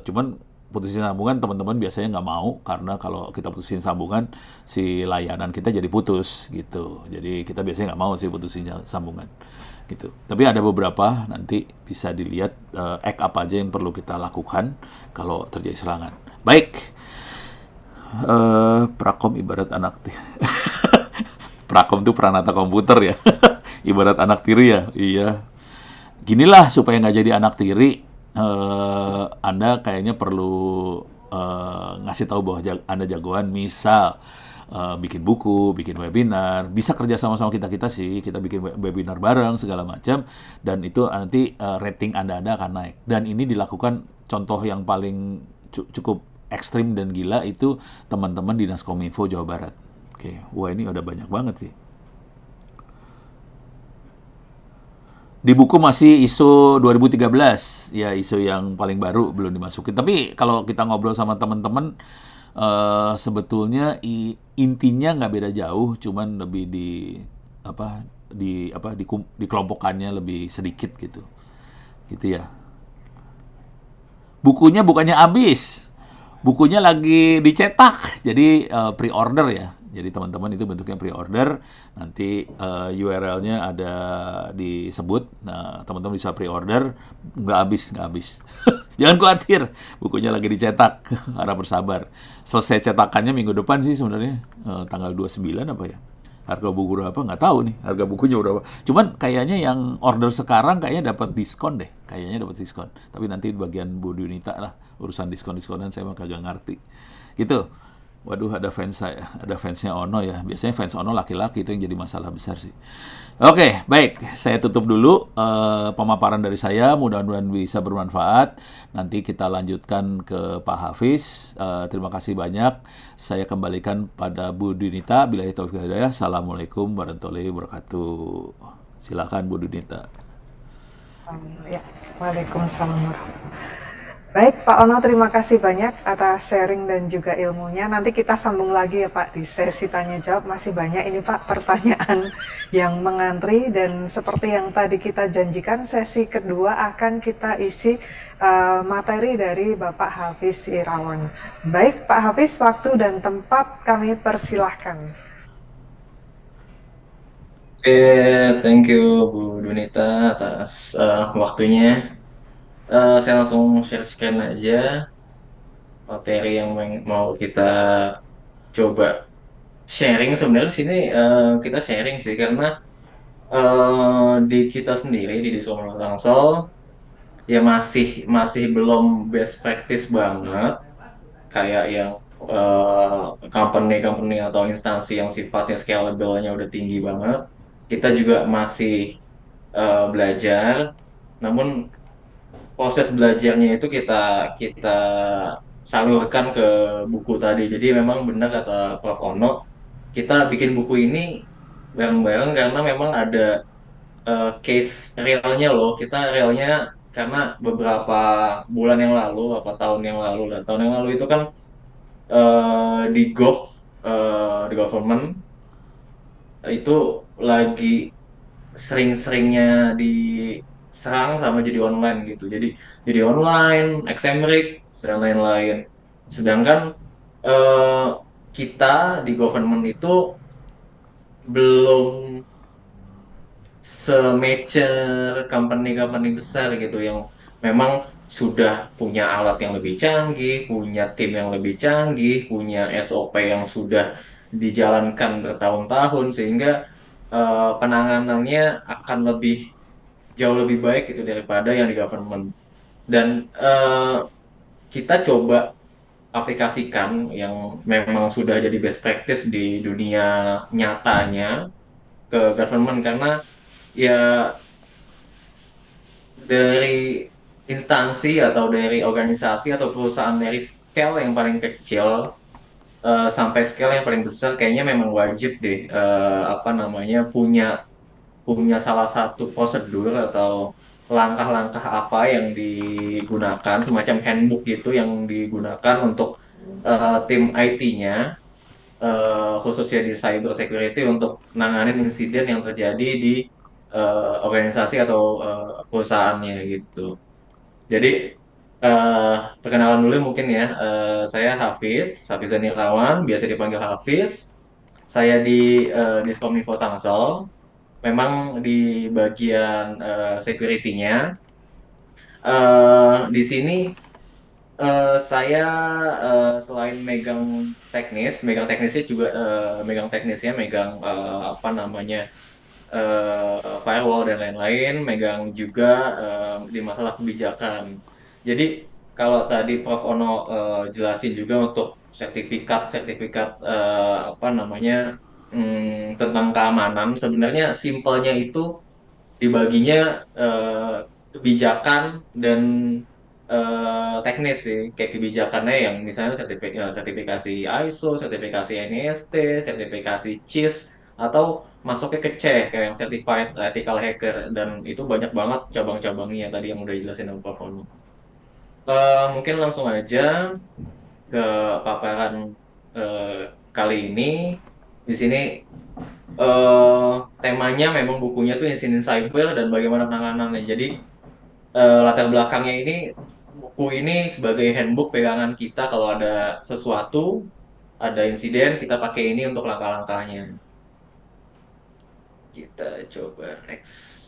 Cuman putusin sambungan teman-teman biasanya nggak mau karena kalau kita putusin sambungan si layanan kita jadi putus gitu. Jadi kita biasanya nggak mau sih putusin sambungan gitu. Tapi ada beberapa nanti bisa dilihat act apa aja yang perlu kita lakukan kalau terjadi serangan. Baik, Prakom ibarat anak Prakom itu Pranata komputer ya. Ibarat anak tiri ya. Iya. Ginilah supaya nggak jadi anak tiri. Anda kayaknya perlu ngasih tahu bahwa Anda jagoan, misal bikin buku, bikin webinar, bisa kerja sama-sama kita sih, kita bikin webinar bareng segala macam, dan itu nanti rating Anda akan naik. Dan ini dilakukan, contoh yang paling cukup ekstrim dan gila itu teman-teman Dinas Kominfo Jawa Barat. Oke, wah ini udah banyak banget sih. Di buku masih ISO 2013, ya ISO yang paling baru belum dimasukin. Tapi kalau kita ngobrol sama teman-teman, sebetulnya intinya nggak beda jauh, cuman lebih dikelompokkannya lebih sedikit gitu, gitu ya. Bukunya bukannya habis, bukunya lagi dicetak, jadi pre-order ya. Jadi teman-teman itu bentuknya pre-order, nanti URL-nya ada disebut. Nah, teman-teman bisa pre-order, nggak habis. Jangan khawatir, bukunya lagi dicetak, harap bersabar. Selesai cetakannya minggu depan sih sebenarnya, tanggal 29 apa ya. Harga buku berapa nggak tahu nih, harga bukunya berapa. Cuman kayaknya yang order sekarang kayaknya dapat diskon deh, kayaknya dapat diskon. Tapi nanti bagian Bu Dunita lah, urusan diskon-diskonan saya mah kagak ngerti. Gitu. Waduh, ada fansnya Ono ya. Biasanya fans Ono laki-laki itu yang jadi masalah besar sih. Oke, baik. Saya tutup dulu pemaparan dari saya. Mudah-mudahan bisa bermanfaat. Nanti kita lanjutkan ke Pak Hafiz. Terima kasih banyak. Saya kembalikan pada Bu Dunita. Billahi taufiq wal hidayah. Assalamualaikum warahmatullahi wabarakatuh. Silakan Bu Dunita. Ya, Waalaikumsalam warahmatullahi. Baik, Pak Ono, terima kasih banyak atas sharing dan juga ilmunya. Nanti kita sambung lagi ya Pak di sesi tanya jawab. Masih banyak ini Pak pertanyaan yang mengantri, dan seperti yang tadi kita janjikan, sesi kedua akan kita isi materi dari Bapak Hafiz Irawan. Baik Pak Hafiz, waktu dan tempat kami persilahkan. Oke, thank you Bu Dunita atas waktunya. Saya langsung share screen aja materi yang mau kita coba sharing. Sebenarnya di sini kita sharing sih karena di kita sendiri di Diskominfo Tangsel ya masih belum best practice banget kayak yang company-company atau instansi yang sifatnya scalable-nya udah tinggi banget. Kita juga masih belajar, namun proses belajarnya itu kita kita salurkan ke buku tadi. Jadi memang benar kata Prof. Ono, kita bikin buku ini bareng-bareng karena memang ada case realnya loh. Kita realnya karena beberapa bulan yang lalu, apa tahun yang lalu lah. Tahun yang lalu itu kan di di government itu lagi sering-seringnya diserang sama jadi online gitu. Jadi online, Xmrix, dan lain-lain. Sedangkan eh, kita di government itu belum se-mature company-company besar gitu yang memang sudah punya alat yang lebih canggih, punya tim yang lebih canggih, punya SOP yang sudah dijalankan bertahun-tahun sehingga penanganannya akan jauh lebih baik gitu daripada yang di government. Dan kita coba aplikasikan yang memang sudah jadi best practice di dunia nyatanya ke government karena ya dari instansi atau dari organisasi atau perusahaan dari scale yang paling kecil sampai scale yang paling besar kayaknya memang wajib deh apa namanya punya salah satu prosedur atau langkah-langkah apa yang digunakan semacam handbook gitu yang digunakan untuk tim IT-nya khususnya di cyber security untuk nanganin insiden yang terjadi di organisasi atau perusahaannya gitu. Jadi eh perkenalan dulu mungkin ya. Saya Hafiz Zanirawan, biasa dipanggil Hafiz. Saya di Diskominfo Tangsel. Memang di bagian security-nya. Di sini saya selain megang teknisnya juga megang apa namanya firewall dan lain-lain, megang juga di masalah kebijakan. Jadi kalau tadi Prof Ono jelasin juga untuk sertifikat apa namanya tentang keamanan, sebenarnya simpelnya itu dibaginya kebijakan dan teknis sih. Kayak kebijakannya yang misalnya sertifikasi ISO, sertifikasi NIST, sertifikasi CIS, atau masuknya ke C kayak yang Certified Ethical Hacker, dan itu banyak banget cabang-cabangnya tadi yang udah jelasin sama Prof. Onu. Mungkin langsung aja ke paparan eh, kali ini. Di sini eh, temanya memang bukunya tuh insiden cyber dan bagaimana penanganannya. Jadi latar belakangnya ini buku ini sebagai handbook pegangan kita kalau ada sesuatu, ada insiden, kita pakai ini untuk langkah-langkahnya. Kita coba next.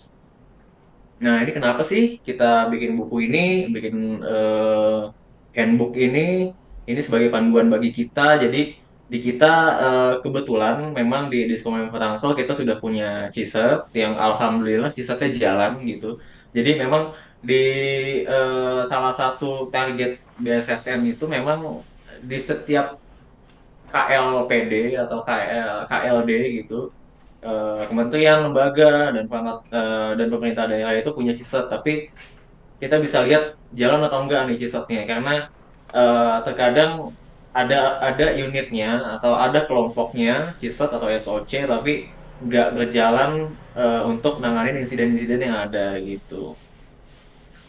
Nah, ini kenapa sih kita bikin buku ini, bikin handbook ini? Ini sebagai panduan bagi kita. Jadi di kita kebetulan memang di Diskominfo Tangsel kita sudah punya CISET yang alhamdulillah CISETnya jalan gitu. Jadi memang di salah satu target BSSN itu memang di setiap KLPD atau KLD gitu kementerian, lembaga dan dan pemerintah daerah itu punya CISET, tapi kita bisa lihat jalan atau enggak nih CISET-nya karena terkadang ada unitnya atau ada kelompoknya CISET atau SOC tapi nggak berjalan untuk nanganin insiden-insiden yang ada gitu.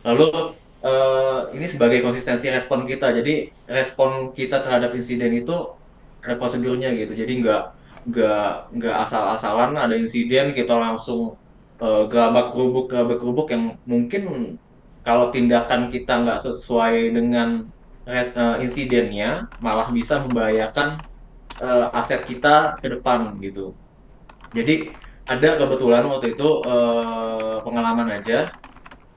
Lalu ini sebagai konsistensi respon kita. Jadi respon kita terhadap insiden itu ada prosedurnya gitu. Jadi nggak asal-asalan ada insiden kita langsung gerabak kerubuk yang mungkin kalau tindakan kita nggak sesuai dengan insidennya malah bisa membahayakan aset kita ke depan gitu. Jadi ada kebetulan waktu itu pengalaman aja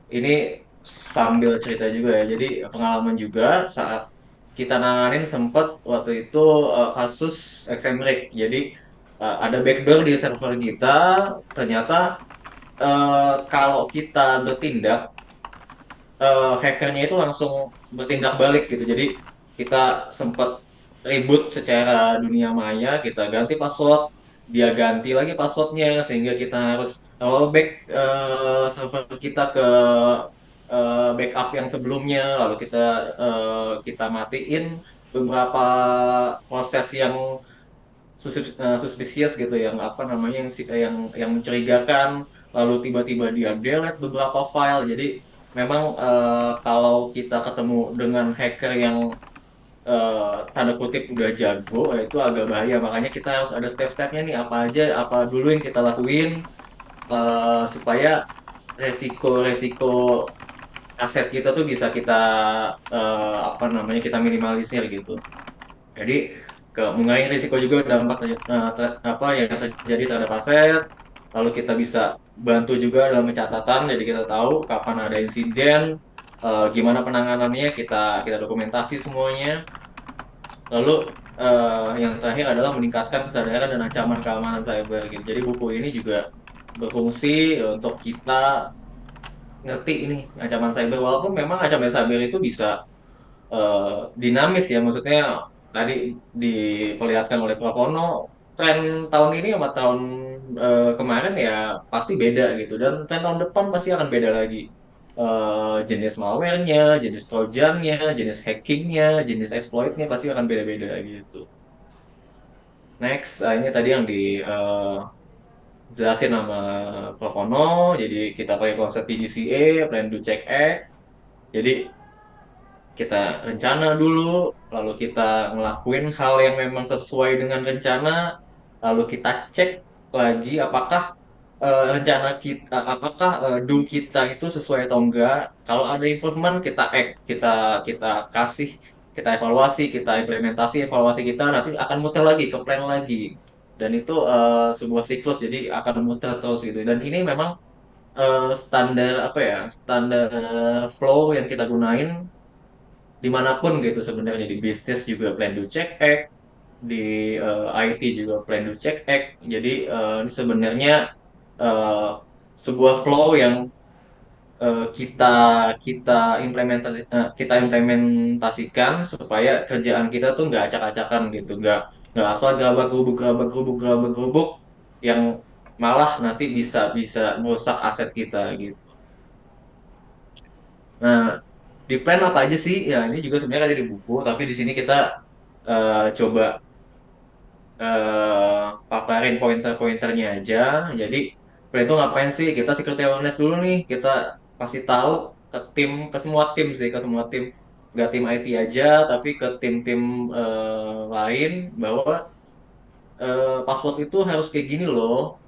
ini sambil cerita juga ya. Jadi pengalaman juga saat kita nanganin sempat waktu itu kasus Xmrix. Jadi ada backdoor di server kita. Ternyata kalau kita bertindak, hackernya itu langsung bertindak balik gitu. Jadi kita sempat ribut secara dunia maya. Kita ganti password, dia ganti lagi passwordnya sehingga kita harus rollback server kita ke backup yang sebelumnya, lalu kita matiin beberapa proses yang suspicious gitu, yang apa namanya, yang mencurigakan, lalu tiba-tiba dia delete beberapa file. Jadi memang kalau kita ketemu dengan hacker yang tanda kutip udah jago, itu agak bahaya. Makanya kita harus ada step-stepnya nih, apa aja, apa dulu yang kita lakuin supaya resiko-resiko aset kita tuh bisa kita apa namanya, kita minimalisir gitu. Jadi mengurangi risiko juga dampak apa yang terjadi terhadap aset. Lalu kita bisa bantu juga dalam pencatatan, jadi kita tahu kapan ada insiden, gimana penanganannya, kita kita dokumentasi semuanya. Lalu yang terakhir adalah meningkatkan kesadaran dan ancaman keamanan cyber gitu. Jadi buku ini juga berfungsi untuk kita ngerti ini ancaman cyber, walaupun memang ancaman cyber itu bisa dinamis ya, maksudnya tadi diperlihatkan oleh Prapono, tren tahun ini sama tahun kemarin ya pasti beda gitu, dan tren tahun depan pasti akan beda lagi. Jenis malware-nya, jenis trojannya, jenis hackingnya, jenis exploit-nya pasti akan beda-beda gitu. Next, ini tadi yang dijelasin sama Prapono. Jadi kita pakai konsep PDCA, Plan Do Check Act. Jadi kita rencana dulu, lalu kita ngelakuin hal yang memang sesuai dengan rencana, lalu kita cek lagi apakah rencana kita, apakah do kita itu sesuai atau enggak. Kalau ada improvement, kita act, kita kasih, kita evaluasi, kita implementasi evaluasi kita, nanti akan muter lagi ke plan lagi. Dan itu sebuah siklus, jadi akan muter terus gitu. Dan ini memang standar apa ya, standar flow yang kita gunain dimanapun gitu sebenarnya. Di bisnis juga plan do check act, di IT juga plan do check act. Jadi ini sebenarnya eh, sebuah flow yang kita kita kita implementasikan supaya kerjaan kita tuh nggak acak-acakan gitu, nggak asal gerabak gerubuk yang malah nanti bisa bisa merusak aset kita gitu. Nah, di plan apa aja sih? Ya, ini juga sebenarnya ada di buku, tapi di sini kita coba paparin pointer-pointernya aja. Jadi, plan itu ngapain sih? Kita security awareness dulu nih. Kita kasih tahu ke tim, ke semua tim sih, ke semua tim. Nggak tim IT aja, tapi ke tim-tim lain bahwa password itu harus kayak gini loh.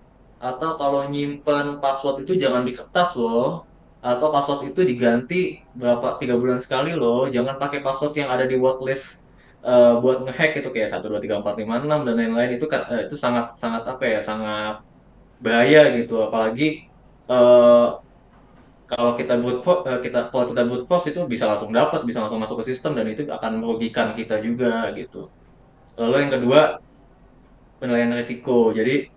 Atau kalau nyimpen password itu jangan di kertas loh. Atau password itu diganti berapa 3 bulan sekali loh. Jangan pakai password yang ada di wordlist buat ngehack itu kayak 1 2 3 4 5 6 dan lain-lain. Itu kan itu sangat sangat apa ya, sangat bahaya gitu. Apalagi eh, kalau kita kalau kita brute force itu bisa langsung dapat, bisa langsung masuk ke sistem, dan itu akan merugikan kita juga gitu. Lalu yang kedua, penilaian risiko. Jadi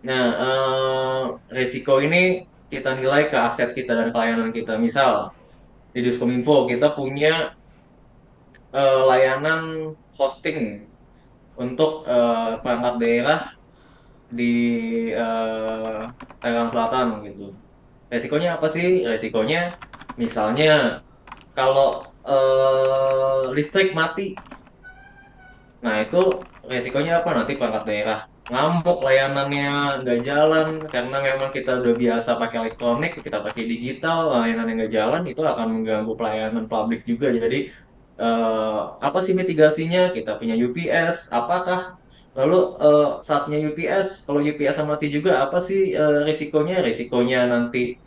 nah, risiko ini kita nilai ke aset kita dan pelayanan kita. Misal, di Diskominfo kita punya layanan hosting untuk perangkat daerah di eh, Tangerang Selatan gitu. Resikonya apa sih? Resikonya misalnya kalau listrik mati, nah, itu resikonya apa? Nanti perangkat daerah ngamuk, layanannya nggak jalan, karena memang kita udah biasa pakai elektronik, kita pakai digital, layanan yang nggak jalan itu akan mengganggu pelayanan publik juga. Jadi apa sih mitigasinya? Kita punya UPS, apakah lalu saatnya UPS, kalau UPS mati juga apa sih risikonya? Risikonya nanti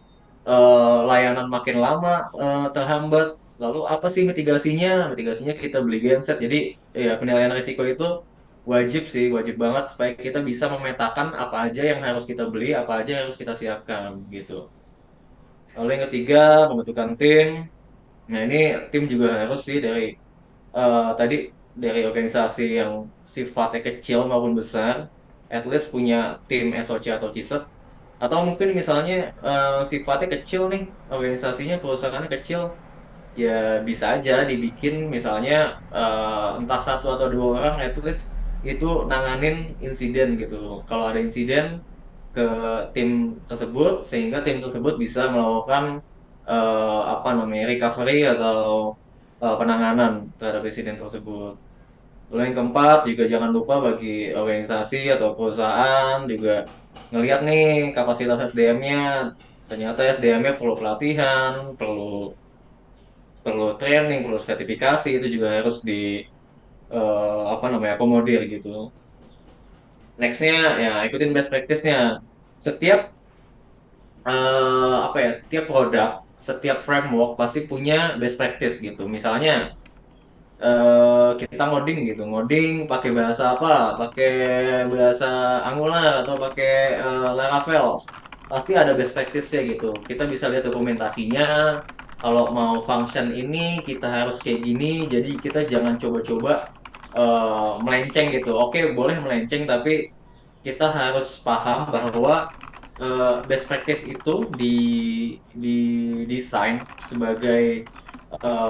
layanan makin lama terhambat. Lalu apa sih mitigasinya? Mitigasinya kita beli genset. Jadi ya, penilaian risiko itu wajib sih, wajib banget supaya kita bisa memetakan apa aja yang harus kita beli, apa aja yang harus kita siapkan gitu. Lalu yang ketiga, pembentukan tim. Nah, ini tim juga harus sih dari tadi, dari organisasi yang sifatnya kecil maupun besar, at least punya tim SOC atau CISET. Atau mungkin misalnya sifatnya kecil nih, organisasinya, perusahaannya kecil, ya bisa aja dibikin misalnya entah 1 atau 2 orang at least itu nanganin insiden gitu. Kalau ada insiden ke tim tersebut, sehingga tim tersebut bisa melakukan apa namanya, recovery atau penanganan terhadap insiden tersebut. Lalu yang keempat juga jangan lupa bagi organisasi atau perusahaan juga ngelihat nih kapasitas SDM-nya. Ternyata SDM-nya perlu pelatihan, perlu perlu training, perlu sertifikasi, itu juga harus di apa namanya akomodir gitu. Nextnya ya ikutin best practice-nya. Setiap apa ya, setiap produk, setiap framework pasti punya best practice gitu. Misalnya kita ngoding gitu, ngoding pakai bahasa apa, pakai bahasa Angular atau pakai Laravel, pasti ada best practice-nya gitu. Kita bisa lihat dokumentasinya. Kalau mau function ini kita harus kayak gini, jadi kita jangan coba-coba melenceng gitu. Oke, boleh melenceng, tapi kita harus paham bahwa best practice itu didesain sebagai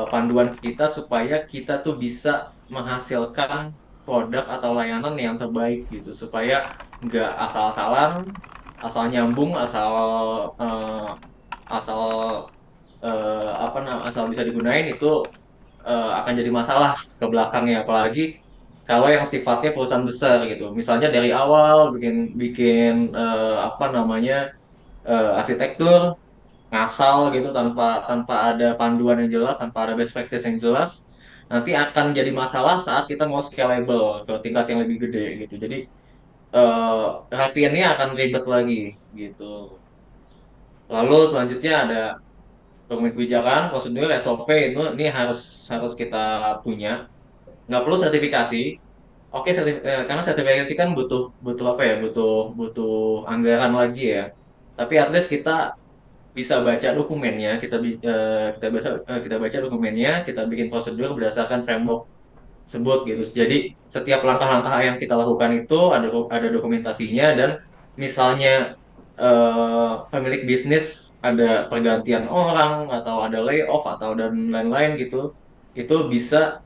panduan kita supaya kita tuh bisa menghasilkan produk atau layanan yang terbaik gitu supaya nggak asal-asalan, asal nyambung, eh, asal apa asal bisa digunain itu akan jadi masalah ke belakangnya, apalagi kalau yang sifatnya perusahaan besar gitu. Misalnya dari awal bikin bikin apa namanya arsitektur ngasal gitu tanpa tanpa ada panduan yang jelas, tanpa ada best practice yang jelas, nanti akan jadi masalah saat kita mau scalable ke tingkat yang lebih gede gitu. Jadi rapiannya akan ribet lagi gitu. Lalu selanjutnya ada dokumen kebijakan, prosedur, SOP, itu ini harus harus kita punya. Nggak perlu sertifikasi. Oke, karena sertifikasi kan butuh butuh apa ya? Butuh butuh anggaran lagi ya. Tapi at least kita bisa baca dokumennya, kita baca dokumennya, kita bikin prosedur berdasarkan framework tersebut gitu. Jadi setiap langkah-langkah yang kita lakukan itu ada dokumentasinya, dan misalnya pemilik bisnis ada pergantian orang atau ada layoff atau dan lain-lain gitu, itu bisa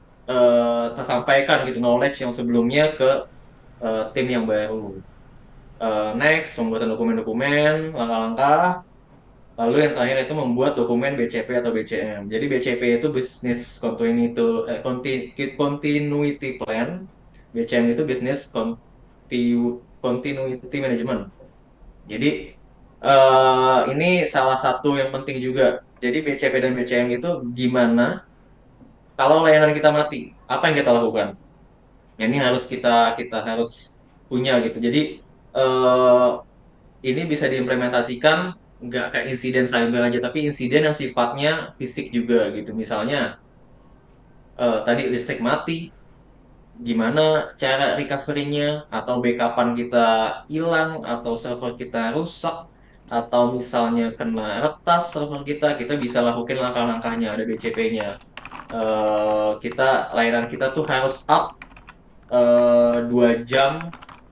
tersampaikan gitu knowledge yang sebelumnya ke tim yang baru. Next, pembuatan dokumen-dokumen, langkah-langkah. Lalu yang terakhir itu membuat dokumen BCP atau BCM. Jadi BCP itu Business Continuity Plan. BCM itu Continuity Management. Jadi ini salah satu yang penting juga. Jadi BCP dan BCM itu gimana kalau layanan kita mati? Apa yang kita lakukan? Ini harus kita kita harus punya gitu. Jadi eh, ini bisa diimplementasikan nggak kayak insiden cyber aja, tapi insiden yang sifatnya fisik juga gitu. Misalnya tadi listrik mati, gimana cara recovery-nya, atau backupan kita hilang, atau server kita rusak, atau misalnya kena retas server kita bisa lakukan langkah-langkahnya, ada BCP-nya. Kita layanan kita tuh harus up 2 jam,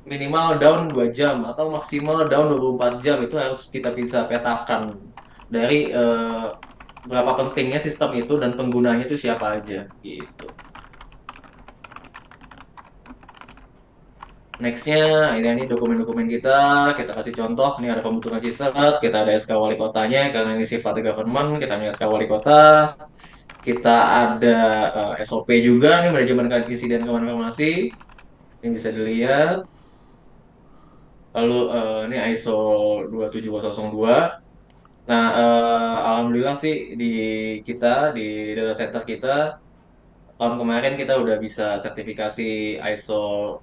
minimal down 2 jam, atau maksimal down 24 jam, itu harus kita bisa petakan dari berapa pentingnya sistem itu dan penggunanya itu siapa aja gitu. Nextnya ini dokumen-dokumen kita kasih contoh. Ini ada pembentukan CISET, kita ada SK wali kotanya karena ini sifatnya government, kita punya SK wali kota, kita ada SOP juga nih, manajemen insiden keamanan informasi, ini bisa dilihat. Lalu ini ISO 27002. Nah, alhamdulillah sih di kita di data center kita tahun kemarin kita udah bisa sertifikasi ISO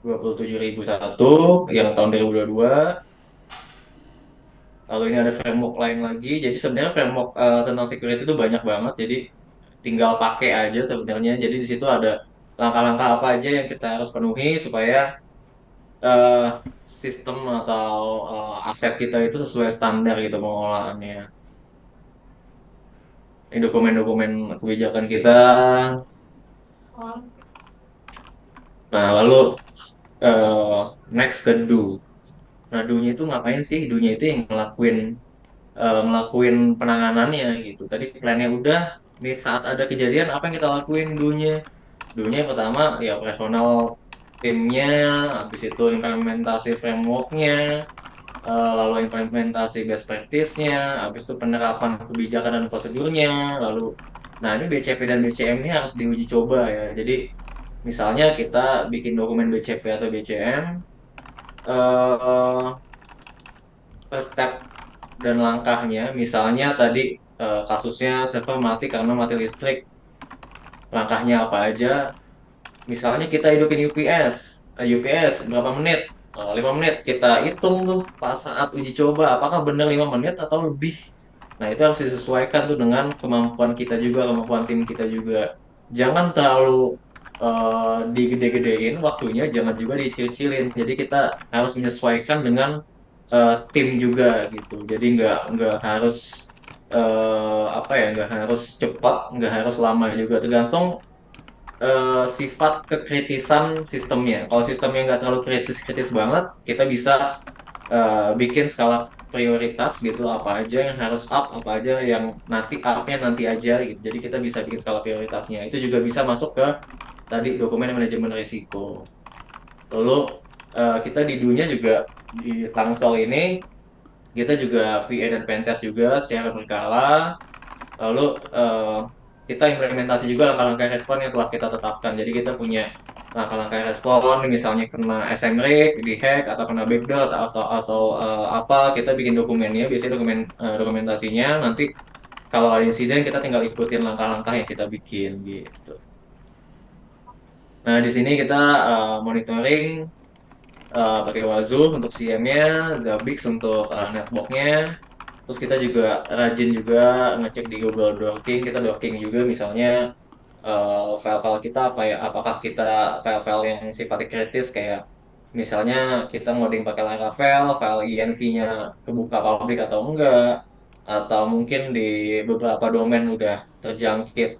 27001 yang tahun 2022. Lalu ini ada framework lain lagi. Jadi sebenarnya framework tentang security itu banyak banget. Jadi tinggal pakai aja sebenarnya. Jadi di situ ada langkah-langkah apa aja yang kita harus penuhi supaya eh, sistem atau aset kita itu sesuai standar gitu pengolahannya. Ini dokumen-dokumen kebijakan kita. Nah, lalu eh, next ke do. Nah, do-nya itu ngapain sih? Do-nya itu yang ngelakuin penanganannya gitu. Tadi plannya udah, nih saat ada kejadian apa yang kita lakuin do-nya? Do-nya yang pertama ya operasional timnya, habis itu implementasi framework-nya, lalu implementasi best practice-nya, habis itu penerapan kebijakan dan prosedurnya, lalu nah ini BCP dan BCM ini harus diuji coba ya. Jadi Misalnya kita bikin dokumen BCP atau BCM, eh, per step dan langkahnya, misalnya tadi kasusnya server mati karena mati listrik, langkahnya apa aja? Misalnya kita hidupin UPS berapa menit? 5 menit. Kita hitung tuh pas saat uji coba, apakah benar 5 menit atau lebih. Nah, itu harus disesuaikan tuh dengan kemampuan kita juga, kemampuan tim kita juga. Jangan terlalu digede-gedein waktunya, jangan juga dicil-cilin. Jadi kita harus menyesuaikan dengan tim juga gitu. Jadi nggak harus apa ya, nggak harus cepat, nggak harus lama juga. Tergantung sifat kekritisan sistemnya. Kalau sistemnya nggak terlalu kritis-kritis banget, kita bisa bikin skala prioritas gitu, apa aja yang harus up, apa aja yang nanti upnya nanti aja gitu. Jadi kita bisa bikin skala prioritasnya. Itu juga bisa masuk ke tadi dokumen manajemen risiko. Lalu kita di dunia juga di Tangsel ini kita juga VA dan Pentest juga secara berkala. Lalu kita implementasi juga langkah-langkah respon yang telah kita tetapkan. Jadi kita punya langkah-langkah respon, misalnya kena SMRIG, dihack, atau kena backdoor, atau apa, kita bikin dokumennya, biasanya dokumentasinya. Nanti kalau ada insiden, kita tinggal ikutin langkah-langkah yang kita bikin gitu. Nah, di sini kita monitoring pakai Wazoo untuk CM-nya, Zabbix untuk netbox-nya. Terus kita juga rajin juga ngecek di Google Docking, kita docking juga misalnya file-file kita apa ya, apakah kita file-file yang sifatnya kritis kayak misalnya kita ngoding pakai Laravel, file INV-nya kebuka publik atau enggak, atau mungkin di beberapa domain udah terjangkit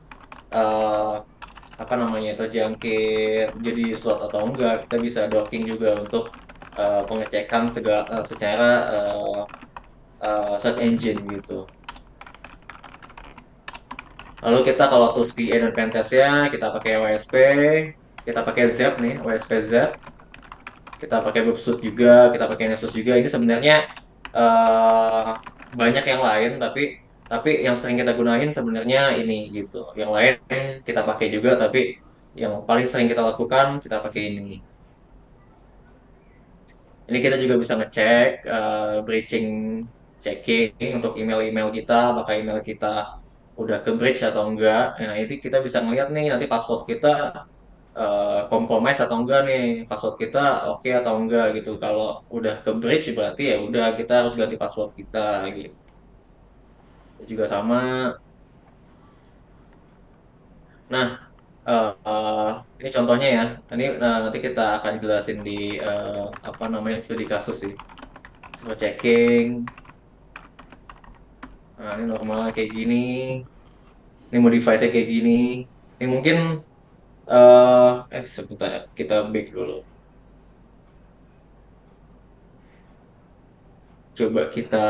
eh, apa namanya, terjangkit jadi slot atau enggak, kita bisa docking juga untuk pengecekan secara search engine gitu. Lalu kita kalau tools VA dan Pentest-nya kita pakai WSP, kita pakai Zep nih, WSP Zep, kita pakai Websuit juga, kita pakai Nessus juga. Ini sebenarnya eh, banyak yang lain, tapi yang sering kita gunain sebenarnya ini gitu. Yang lain kita pakai juga, tapi yang paling sering kita lakukan kita pakai ini. Ini kita juga bisa ngecek breaching checking untuk email-email kita, apakah email kita udah ke breach atau enggak. Nah, ini kita bisa ngeliat nih nanti password kita compromise atau enggak nih, password kita oke atau enggak gitu. Kalau udah ke breach berarti ya udah kita harus ganti password kita gitu. Juga sama. Nah, ini contohnya ya. Ini nanti kita akan jelasin di apa namanya, studi kasus sih. Sama checking. Nah, ini normalnya kayak gini. Ini modifiednya kayak gini. Ini mungkin sebentar kita back dulu. Coba kita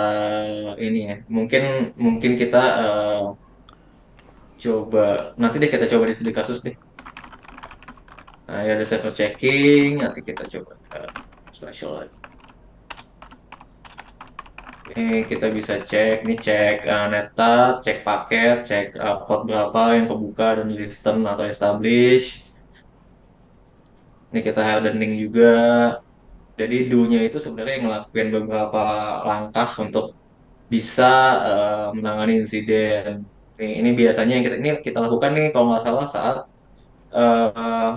ini ya. Mungkin mungkin kita coba nanti deh kita coba di studi kasus deh. Nah, ya ada server checking, nanti kita coba special lagi. Ini kita bisa cek, ini cek netstat, cek paket, cek port berapa yang kebuka dan listen atau establish. Ini kita hardening juga. Jadi do-nya itu sebenarnya ngelakuin beberapa langkah untuk bisa menangani insiden. Ini biasanya yang kita lakukan nih kalau nggak salah eh,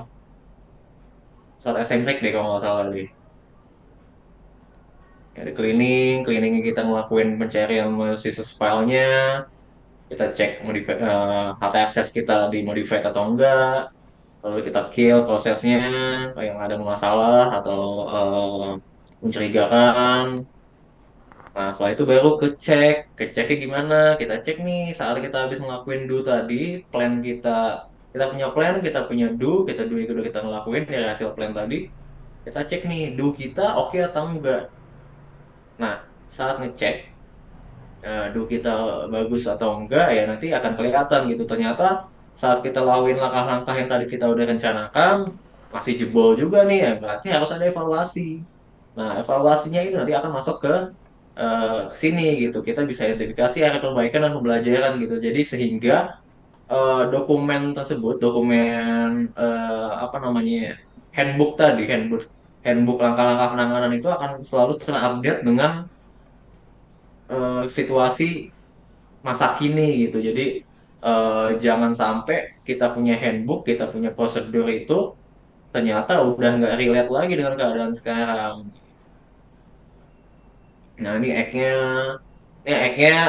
saat SMRIC deh kalau nggak salah deh. Ya, ada cleaningnya kita ngelakuin pencarian malicious filenya, kita cek HT access kita di modified atau enggak, lalu kita kill prosesnya yang ada masalah atau mencurigakan. Nah, setelah itu baru keceknya gimana? Kita cek nih saat kita habis ngelakuin do tadi, plan kita punya plan, kita punya do yang udah kita ngelakuin dari hasil plan tadi, kita cek nih do kita oke atau enggak. Nah, saat ngecek do kita bagus atau enggak ya nanti akan kelihatan gitu. Ternyata saat kita lakuin langkah-langkah yang tadi kita udah rencanakan masih jebol juga nih ya, berarti harus ada evaluasi. Nah, evaluasinya itu nanti akan masuk ke sini gitu. Kita bisa identifikasi area perbaikan dan pembelajaran gitu. Jadi sehingga dokumen tersebut, dokumen apa namanya ya, handbook tadi, handbook handbook langkah-langkah penanganan itu akan selalu terupdate dengan situasi masa kini gitu. Jadi jangan sampai kita punya handbook, kita punya prosedur itu ternyata udah nggak relate lagi dengan keadaan sekarang. Nah ini hacknya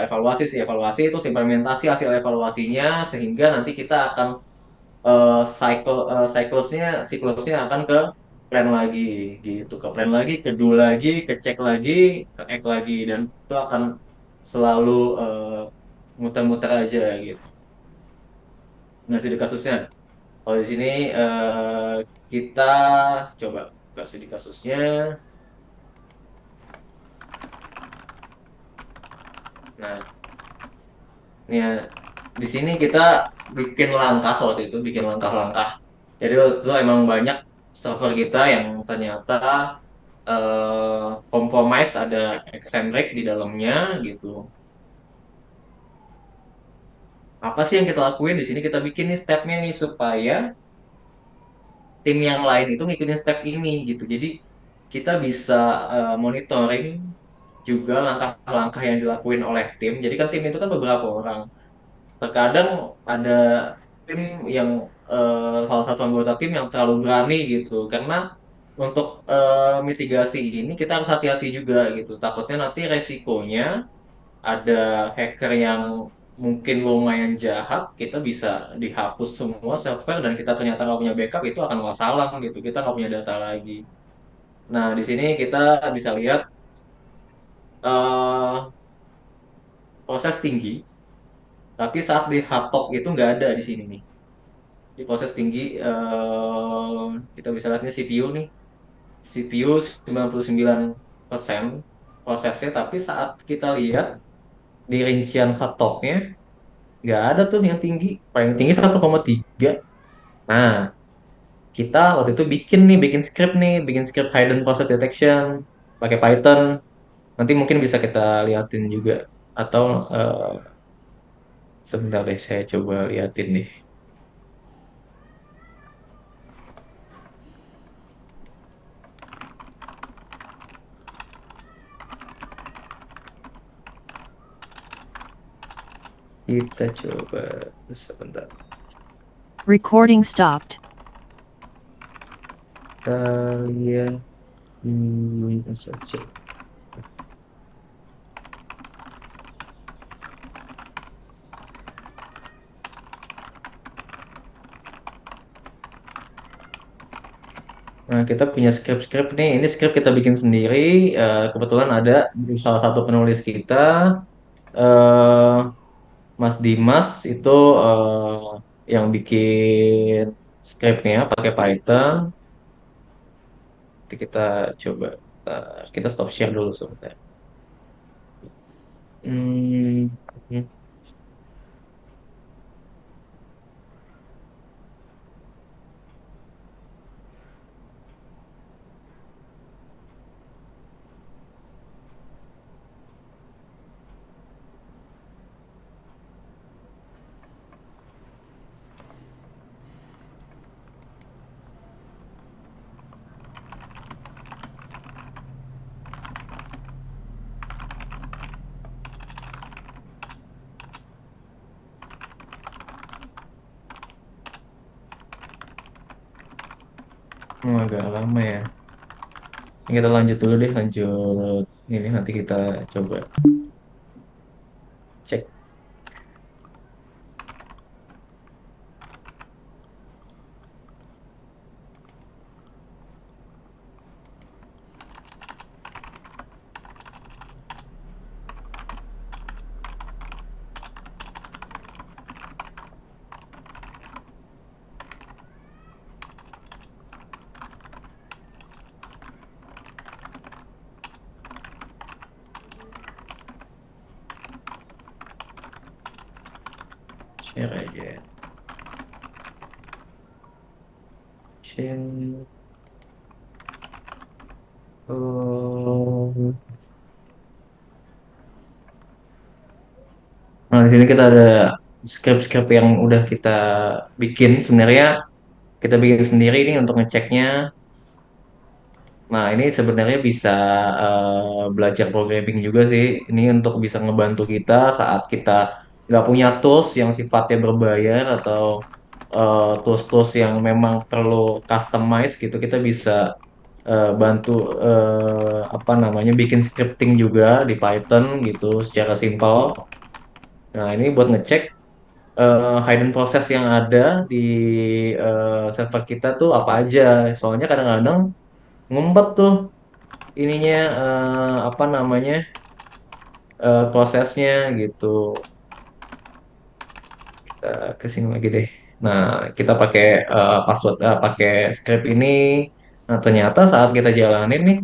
evaluasi sih, evaluasi itu implementasi hasil evaluasinya sehingga nanti kita akan siklusnya akan ke plan lagi gitu, ke plan lagi, ke do lagi, ke cek lagi, ke act lagi, dan itu akan selalu muter-muter aja gitu. Nah, studi kasusnya, kalau di sini kita coba buka studi kasusnya. Nah, ini ya, di sini kita bikin langkah waktu itu, bikin langkah-langkah. Jadi waktu itu emang banyak server kita yang ternyata compromise, ada eccentric di dalamnya gitu. Apa sih yang kita lakuin di sini? Kita bikin nih stepnya nih supaya tim yang lain itu ngikutin step ini gitu. Jadi kita bisa monitoring juga langkah-langkah yang dilakuin oleh tim. Jadi kan tim itu kan beberapa orang. Terkadang ada tim yang salah satu anggota tim yang terlalu berani gitu. Karena untuk mitigasi ini kita harus hati-hati juga gitu. Takutnya nanti resikonya ada hacker yang mungkin lumayan jahat, kita bisa dihapus semua server dan kita ternyata nggak punya backup, itu akan masalah gitu. Kita nggak punya data lagi. Nah, di sini kita bisa lihat eh proses tinggi, tapi saat di hardtop itu nggak ada di sini nih. Di proses tinggi kita bisa lihat nih CPU nih. CPU 99% prosesnya, tapi saat kita lihat di rincian hardtopnya nggak ada tuh yang tinggi, paling tinggi 1,3. Nah, kita waktu itu bikin script hidden process detection pakai Python. Nanti mungkin bisa kita liatin juga, atau sebentar deh, saya coba liatin deh. Kita coba sebentar. Recording stopped. Kalian saja. Nah, kita punya script-script nih. Ini script kita bikin sendiri. Kebetulan ada di salah satu penulis kita, eh, Mas Dimas itu, yang bikin scriptnya pakai Python. Nanti kita coba, kita stop share dulu sebentar. Hmm, agak lama ya. Ini kita lanjut dulu deh, lanjut ini, nanti kita coba cek. Share aja. Share. Oh. Nah, di sini kita ada script-script yang udah kita bikin sebenarnya kita bikin sendiri nih untuk ngeceknya. Nah, ini sebenarnya bisa belajar programming juga sih. Ini untuk bisa ngebantu kita saat kita nggak punya tools yang sifatnya berbayar atau tools-tools yang memang perlu customize gitu. Kita bisa bantu apa namanya bikin scripting juga di Python gitu secara simpel. Nah, ini buat ngecek hidden process yang ada di server kita tuh apa aja. Soalnya kadang-kadang ngumpet tuh ininya apa namanya prosesnya gitu. Kita ke sini lagi deh. Nah, kita pakai password pakai script ini. Nah, ternyata saat kita jalanin nih,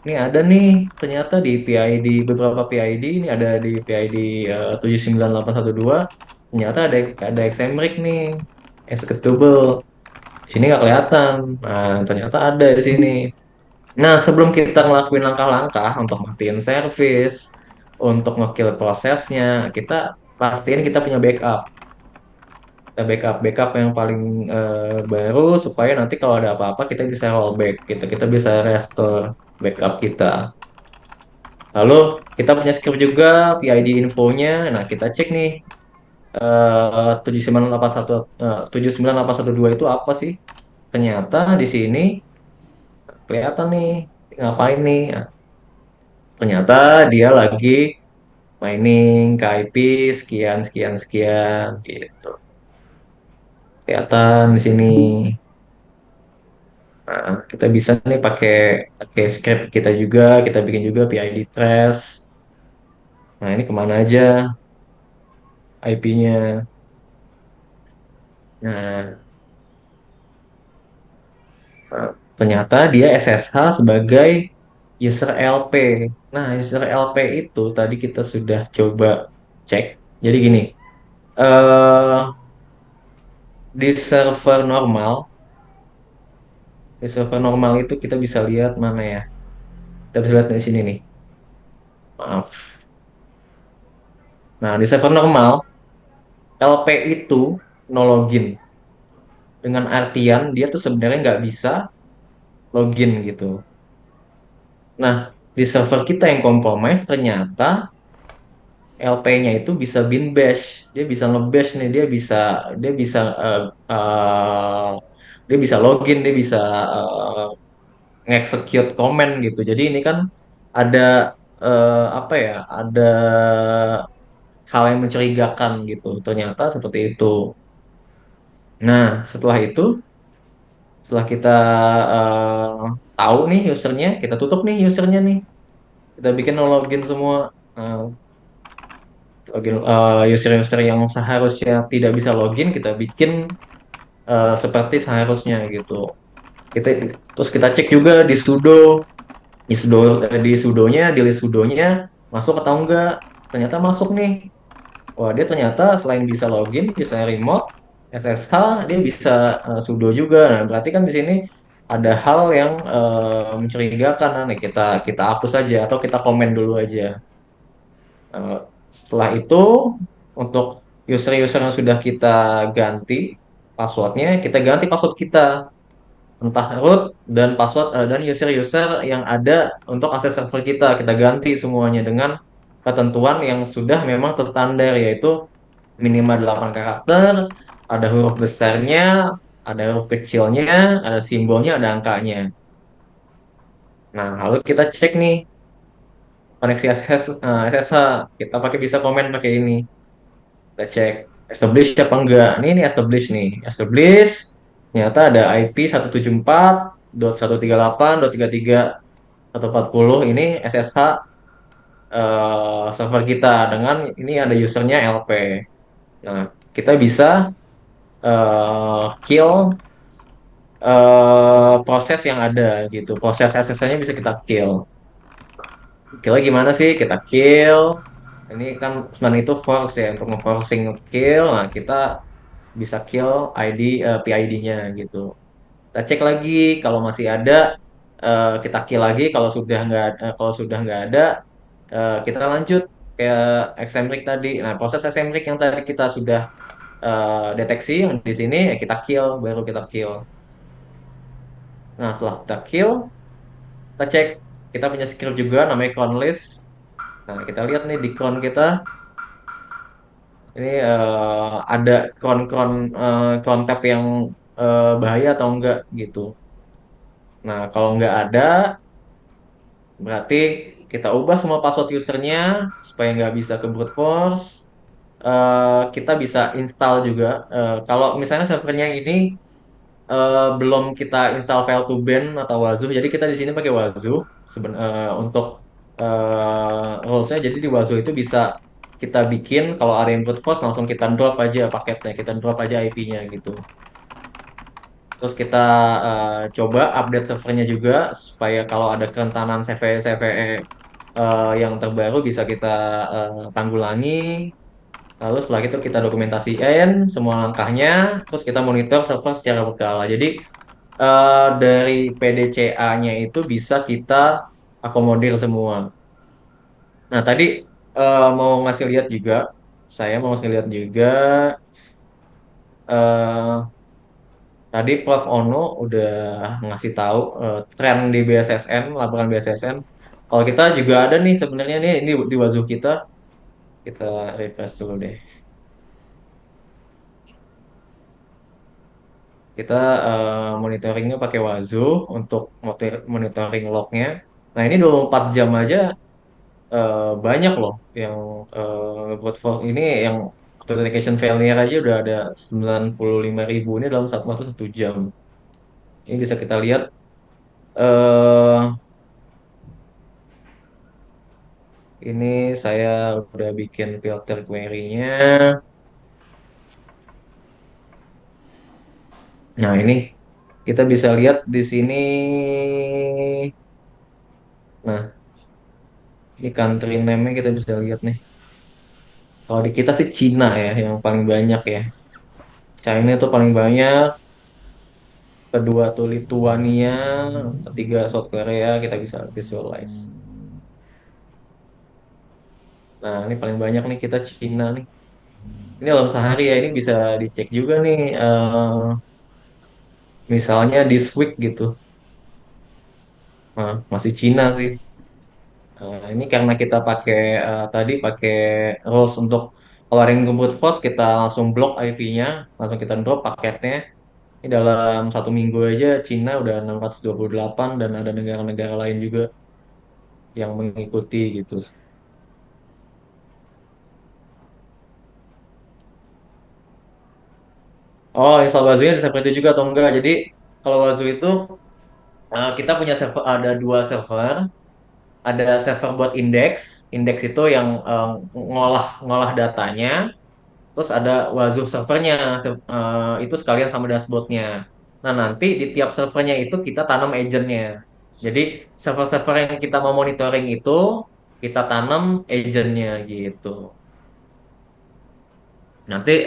ini ada nih ternyata di PID beberapa PID ini ada di PID 79812 ternyata ada Xmrig nih executable. Di sini nggak kelihatan. Nah, ternyata ada di sini. Nah, sebelum kita ngelakuin langkah-langkah untuk matiin service, untuk ngekill prosesnya, kita pastiin kita punya backup. Kita backup yang paling baru supaya nanti kalau ada apa-apa kita bisa rollback, kita bisa restore backup kita. Lalu kita punya script juga PID infonya. Nah, kita cek nih 79811 79812 itu apa sih? Ternyata di sini kelihatan nih ngapain nih. Nah, ternyata dia lagi mining ke IP sekian sekian sekian gitu. Kelihatan di sini. Nah, kita bisa nih pakai pakai script kita juga, kita bikin juga PID trace. Nah, ini kemana aja IP-nya. Nah, ternyata dia SSH sebagai user LP. Nah, user LP itu tadi kita sudah coba cek. Jadi gini, eh di server normal, di server normal itu kita bisa lihat mana ya? Kita bisa lihat di sini nih. Maaf. Nah, di server normal, LP itu no login. Dengan artian dia tuh sebenarnya nggak bisa login gitu. Nah, di server kita yang compromise ternyata LP-nya itu bisa bin bash. Dia bisa ngebash nih, dia bisa eh, dia bisa login, dia bisa nge-execute comment gitu. Jadi ini kan ada apa ya? Ada hal yang mencurigakan gitu. Ternyata seperti itu. Nah, setelah kita eh, tahu nih usernya, kita tutup nih usernya nih. Kita bikin no login semua. Eh, login user-user yang seharusnya tidak bisa login kita bikin seperti seharusnya gitu. Kita terus kita cek juga di sudonya di list sudonya masuk atau enggak. Ternyata masuk nih. Wah, dia ternyata selain bisa login, bisa remote, SSH, dia bisa sudo juga. Nah, berarti kan di sini ada hal yang mencurigakan. Nah, nih kita kita hapus aja atau kita komen dulu aja. Eh, Setelah itu untuk user-user yang sudah kita ganti passwordnya, kita ganti password kita entah root dan password dan user-user yang ada untuk akses server kita ganti semuanya dengan ketentuan yang sudah memang terstandar yaitu minimal 8 karakter, ada huruf besarnya, ada huruf kecilnya, ada simbolnya, ada angkanya. Nah, lalu kita cek nih koneksi SSH, kita pakai bisa komen pakai ini. Kita cek establish apa enggak. Ini establish nih. Establish ternyata ada IP 174.138.33.140 ini SSH server kita dengan ini ada usernya LP. Nah, kita bisa kill proses yang ada gitu. Proses SSH-nya bisa kita kill. Killnya gimana sih? Kita kill. Ini kan sebenarnya itu force ya untuk nge-forcing kill. Nah, kita bisa kill ID PID-nya gitu. Kita cek lagi kalau masih ada kita kill lagi kalau sudah nggak ada kita lanjut kayak eccentric tadi. Nah, proses eccentric yang tadi kita sudah deteksi yang di sini ya kita kill, baru kita kill. Nah, setelah kita kill, kita cek kita punya script juga namanya cron list. Nah, kita lihat nih di cron kita ini ada cron-cron cron tab yang bahaya atau enggak gitu. Nah, kalau nggak ada, berarti kita ubah semua password usernya supaya nggak bisa ke brute force. Kita bisa install juga. Kalau misalnya servernya ini belum kita install file to ban atau Wazoo, jadi kita di sini pakai Wazoo untuk rulesnya. Jadi di Wazoo itu bisa kita bikin kalau ada yang brute force langsung kita drop aja paketnya, kita drop aja IP-nya gitu. Terus kita coba update servernya juga supaya kalau ada kerentanan CVE yang terbaru bisa kita tanggulangi. Lalu setelah itu kita dokumentasiin semua langkahnya, terus kita monitor server secara berkala. Jadi dari PDCA-nya itu bisa kita akomodir semua. Nah, tadi mau ngasih lihat juga, saya mau ngasih lihat juga, eh, tadi Prof. Ono udah ngasih tahu tren di BSSN, laporan BSSN. Kalau kita juga ada nih sebenarnya nih, ini di Wazoo kita refresh dulu deh. Kita monitoringnya pakai Wazoo untuk monitoring lognya. Nah, ini 24 jam aja banyak loh yang report for ini yang authentication failure aja udah ada 95.000 ini dalam satu waktu 1 jam. Ini bisa kita lihat eh ini saya udah bikin filter query-nya. Nah, ini kita bisa lihat di sini. Nah, ini country name-nya kita bisa lihat nih. Kalau di kita sih Cina ya yang paling banyak ya. China itu paling banyak, kedua tuh Lituania, ketiga South Korea kita bisa visualize. Nah, ini paling banyak nih kita Cina nih. Ini dalam sehari ya, ini bisa dicek juga nih. Misalnya this week gitu. Nah, masih Cina sih. Ini karena kita pakai tadi pakai rules untuk kalau ada yang ngebut force kita langsung blok IP-nya, langsung kita drop paketnya. Ini dalam 1 minggu aja Cina udah 628 dan ada negara-negara lain juga yang mengikuti gitu. Oh, install Wazoo-nya di server itu juga atau enggak? Jadi kalau Wazoo itu kita punya server ada 2 server, ada server buat indeks itu yang ngolah ngolah datanya. Terus ada Wazoo servernya, itu sekalian sama dashboardnya. Nah, nanti di tiap servernya itu kita tanam agentnya. Jadi server-server yang kita mau monitoring itu kita tanam agentnya gitu. Nanti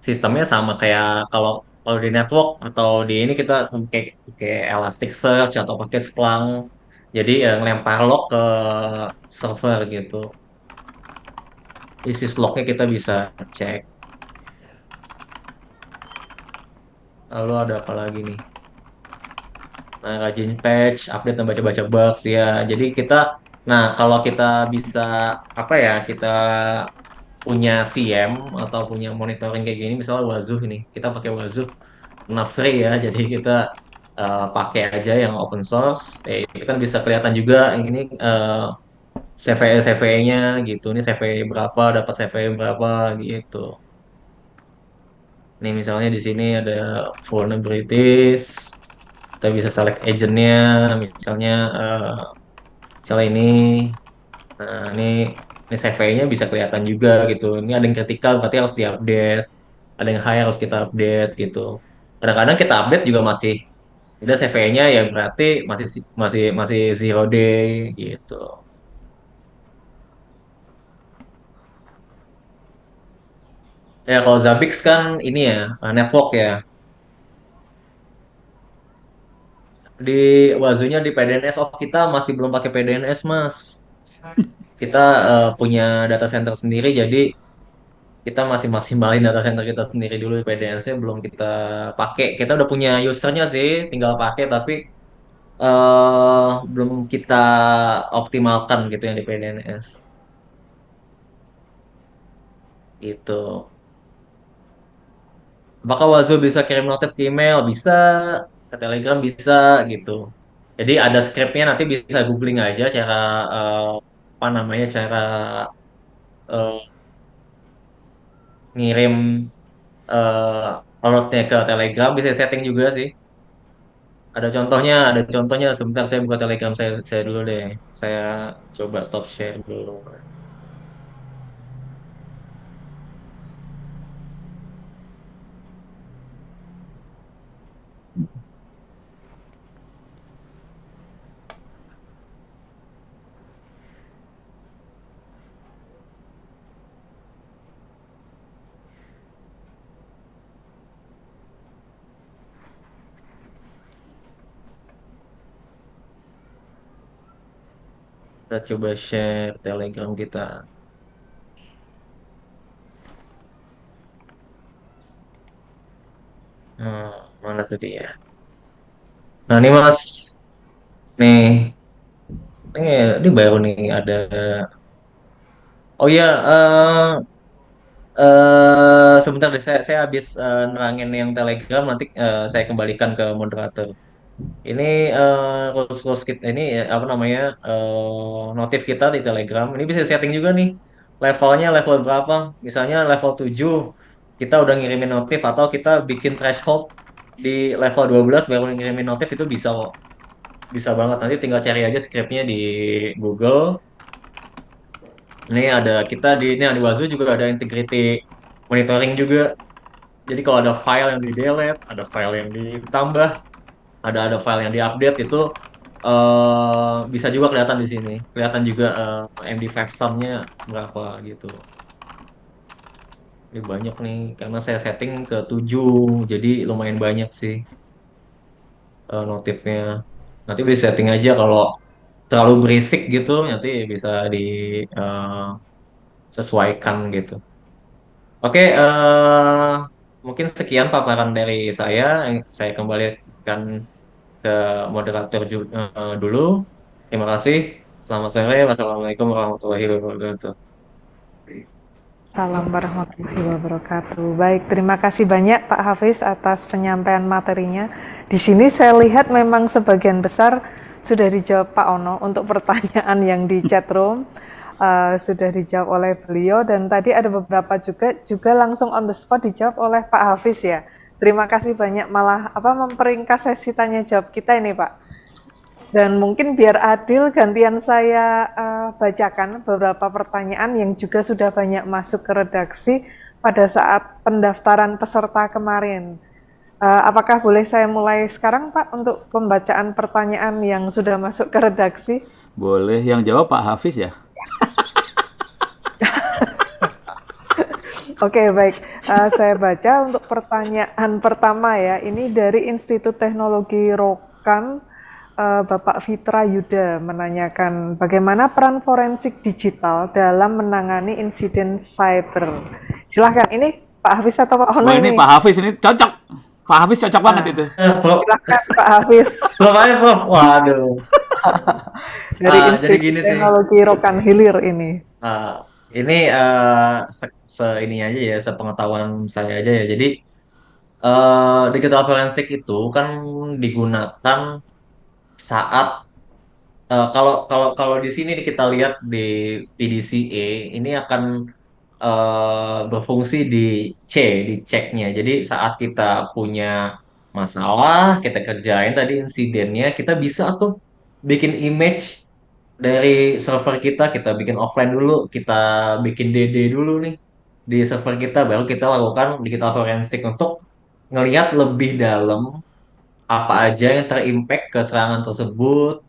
sistemnya sama kayak kalau kalau di network atau di ini kita kayak kayak Elasticsearch atau pakai Splunk. Jadi ngelempar log ke server gitu. Isi lognya kita bisa cek. Lalu ada apa lagi nih? Nah, rajin patch, update dan baca-baca bugs ya. Jadi kita, nah kalau kita bisa apa ya, kita punya CM atau punya monitoring kayak gini, misalnya Wazoo ini, kita pakai Wazoo, nah free ya. Jadi kita pakai aja yang open source. Itu kan bisa kelihatan juga yang ini CVE CVE-nya gitu. Ini CVE berapa, dapat CVE berapa gitu. Nih misalnya di sini ada vulnerabilities. Kita bisa select agentnya, misalnya misalnya ini, nah ini CV-nya bisa kelihatan juga gitu. Ini ada yang kritikal berarti harus diupdate, ada yang high harus kita update gitu. Kadang-kadang kita update juga masih udah CV-nya ya berarti masih 0 day gitu. Ya kalau Zabbix kan ini ya network ya. Di Wazunya di PDNS, oh kita masih belum pakai PDNS Mas. kita punya data center sendiri, jadi kita masih maksimalin data center kita sendiri dulu. PDNS-nya belum kita pakai. Kita udah punya usernya sih, tinggal pakai, tapi belum kita optimalkan gitu yang di PDNS. Itu. Apakah Wazoo bisa kirim notif ke email? Bisa, ke Telegram bisa gitu. Jadi ada scriptnya, nanti bisa googling aja cara eh, apa namanya, cara eh, ngirim alertnya ke Telegram, bisa setting juga sih. Ada contohnya. Sebentar saya buka Telegram saya dulu deh. Saya coba stop share dulu. Kita coba share Telegram kita. Hmm, mana tuh dia? Nah ini Mas, nih, ini baru nih ada. Oh iya, sebentar deh, saya habis nerangin yang Telegram, nanti saya kembalikan ke moderator. Ini rules kita ini apa namanya, notif kita di Telegram. Ini bisa setting juga nih levelnya, level berapa. Misalnya level 7 kita udah ngirimin notif, atau kita bikin threshold di level 12 baru ngirimin notif, itu bisa kok. Bisa banget. Nanti tinggal cari aja scriptnya di Google. Ini ada kita di Wazoo juga ada integrity monitoring juga. Jadi kalau ada file yang di delete, ada file yang ditambah, ada file yang diupdate, itu bisa juga kelihatan di sini. Kelihatan juga MD5 sum-nya berapa gitu. Ini banyak nih karena saya setting ke 7, jadi lumayan banyak sih notifnya. Nanti bisa setting aja kalau terlalu berisik gitu, nanti bisa disesuaikan gitu. Oke, mungkin sekian paparan dari saya. Saya kembalikan ke moderator dulu. Terima kasih. Selamat sore. Wassalamualaikum warahmatullahi wabarakatuh. Salam warahmatullahi wabarakatuh. Baik, terima kasih banyak Pak Hafiz atas penyampaian materinya. Di sini saya lihat memang sebagian besar sudah dijawab Pak Ono untuk pertanyaan yang di chat room. Sudah dijawab oleh beliau, dan tadi ada beberapa juga langsung on the spot dijawab oleh Pak Hafiz ya. Terima kasih banyak, malah memperingkas sesi tanya jawab kita ini Pak. Dan mungkin biar adil, gantian saya bacakan beberapa pertanyaan yang juga sudah banyak masuk ke redaksi pada saat pendaftaran peserta kemarin. Apakah boleh saya mulai sekarang Pak untuk pembacaan pertanyaan yang sudah masuk ke redaksi? Boleh, yang jawab Pak Hafiz ya? Oke, baik. Saya baca untuk pertanyaan pertama ya. Ini dari Institut Teknologi Rokan, Bapak Fitra Yuda menanyakan bagaimana peran forensik digital dalam menangani insiden cyber. Silahkan, ini Pak Hafiz atau Pak Ono Wah, ini ini? Pak Hafiz ini cocok. Pak Hafiz cocok banget itu. Prof, Silahkan Pak Hafiz Prof aja, Prof. Waduh. dari Jadi Institut gini sih. Teknologi Rokan Hilir ini. Ah, ini ini aja ya, sepengetahuan saya aja ya. Jadi digital forensik itu kan digunakan saat kalau kalau kalau di sini kita lihat di PDCA ini akan berfungsi di ceknya. Jadi saat kita punya masalah, kita kerjain tadi insidennya, kita bisa tuh bikin image dari server kita bikin offline dulu, kita bikin DD dulu nih di server kita, baru kita lakukan digital forensik untuk ngelihat lebih dalam apa aja yang terimpact ke serangan tersebut,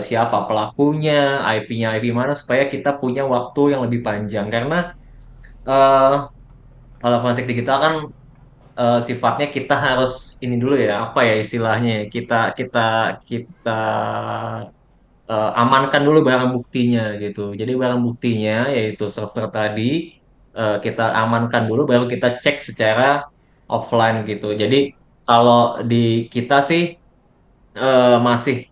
siapa pelakunya, IP-nya IP mana, supaya kita punya waktu yang lebih panjang. Karena eh, kalau forensik digital kan sifatnya kita harus ini dulu ya, apa ya istilahnya ya, kita kita kita amankan dulu barang buktinya gitu. Jadi barang buktinya yaitu server tadi kita amankan dulu baru kita cek secara offline gitu. Jadi kalau di kita sih masih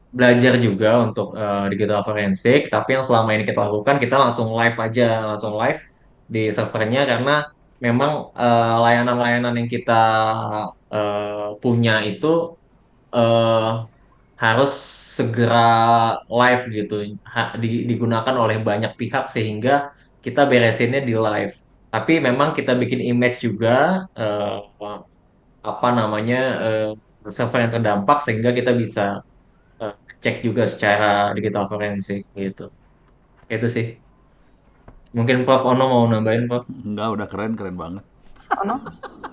belajar juga untuk digital forensik, tapi yang selama ini kita lakukan kita langsung live aja, langsung live di servernya karena memang layanan-layanan yang kita punya itu eh, harus segera live gitu, digunakan oleh banyak pihak sehingga kita beresinnya di live. Tapi memang kita bikin image juga apa namanya server yang terdampak sehingga kita bisa eh, cek juga secara digital forensik gitu. Itu sih. Mungkin Prof Ono mau nambahin, Prof. Enggak, udah keren keren banget. Ono?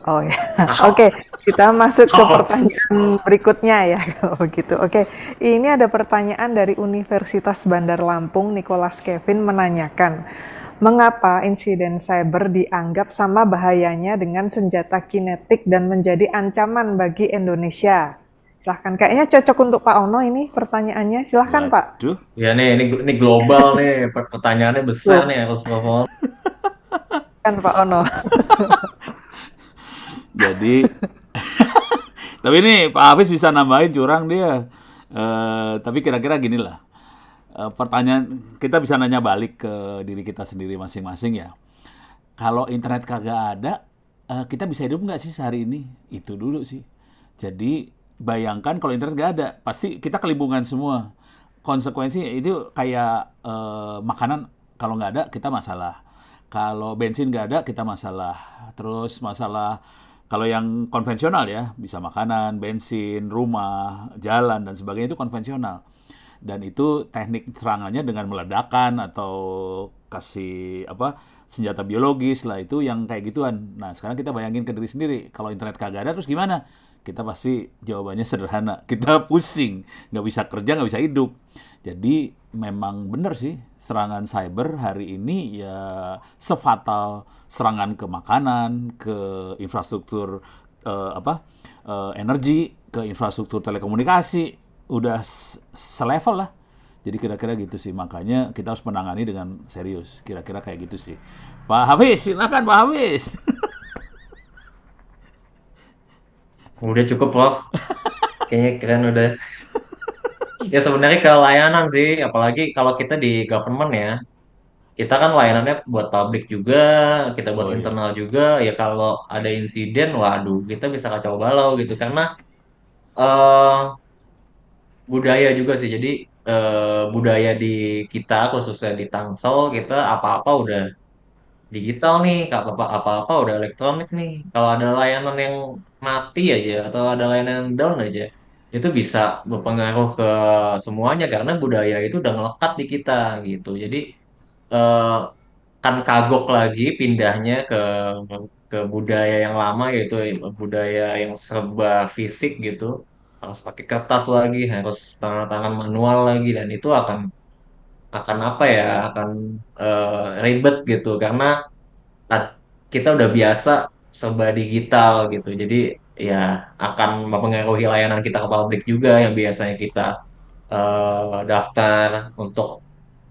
Oh ya, oke, kita masuk ke pertanyaan berikutnya ya kalau begitu. Oke, ini ada pertanyaan dari Universitas Bandar Lampung, Nicholas Kevin menanyakan, mengapa insiden cyber dianggap sama bahayanya dengan senjata kinetik dan menjadi ancaman bagi Indonesia? Silahkan, kayaknya cocok untuk Pak Ono ini pertanyaannya. Silahkan Pak. Waduh, Ya nih, ini global nih, pertanyaannya besar Tuh, nih harus Prof Ono. kan Pak Ono. jadi tapi ini Pak Hafiz bisa nambahin curang dia. Tapi kira-kira gini lah. Pertanyaan kita bisa nanya balik ke diri kita sendiri masing-masing ya. Kalau internet kagak ada, kita bisa hidup nggak sih sehari ini? Itu dulu sih. Jadi bayangkan kalau internet nggak ada, pasti kita kelimpungan semua. Konsekuensi itu kayak makanan kalau nggak ada kita masalah. Kalau bensin nggak ada kita masalah. Terus masalah kalau yang konvensional ya, bisa makanan, bensin, rumah, jalan dan sebagainya itu konvensional. Dan itu teknik serangannya dengan meledakan atau kasih apa senjata biologis lah itu yang kayak gituan. Nah sekarang kita bayangin ke diri sendiri, kalau internet kagak ada terus gimana? Kita pasti jawabannya sederhana, kita pusing, nggak bisa kerja, nggak bisa hidup. Jadi memang benar sih serangan cyber hari ini ya sefatal serangan ke makanan, ke infrastruktur energi, ke infrastruktur telekomunikasi, udah selevel lah. Jadi kira-kira gitu sih, makanya kita harus menangani dengan serius. Kira-kira kayak gitu sih. Pak Hafiz, silakan Pak Hafiz. Udah cukup, Prof. Kayaknya keren udah. Ya sebenarnya ke layanan sih, apalagi kalau kita di government ya. Kita kan layanannya buat publik juga, kita buat Oh iya. internal juga. Ya kalau ada insiden, waduh, kita bisa kacau balau gitu. Karena eh budaya juga sih. Jadi budaya di kita, khususnya di Tangsel, kita apa-apa udah digital nih, apa-apa udah elektronik nih. Kalau ada layanan yang mati aja atau ada layanan yang down aja, itu bisa berpengaruh ke semuanya karena budaya itu udah ngelekat di kita gitu. Jadi eh, kan kagok lagi pindahnya ke budaya yang lama yaitu budaya yang serba fisik gitu. Harus pakai kertas lagi, harus tangan-tangan manual lagi dan itu akan apa ya? Akan ribet gitu karena Nah, kita udah biasa serba digital gitu. Jadi ya akan mempengaruhi layanan kita ke publik juga yang biasanya kita daftar untuk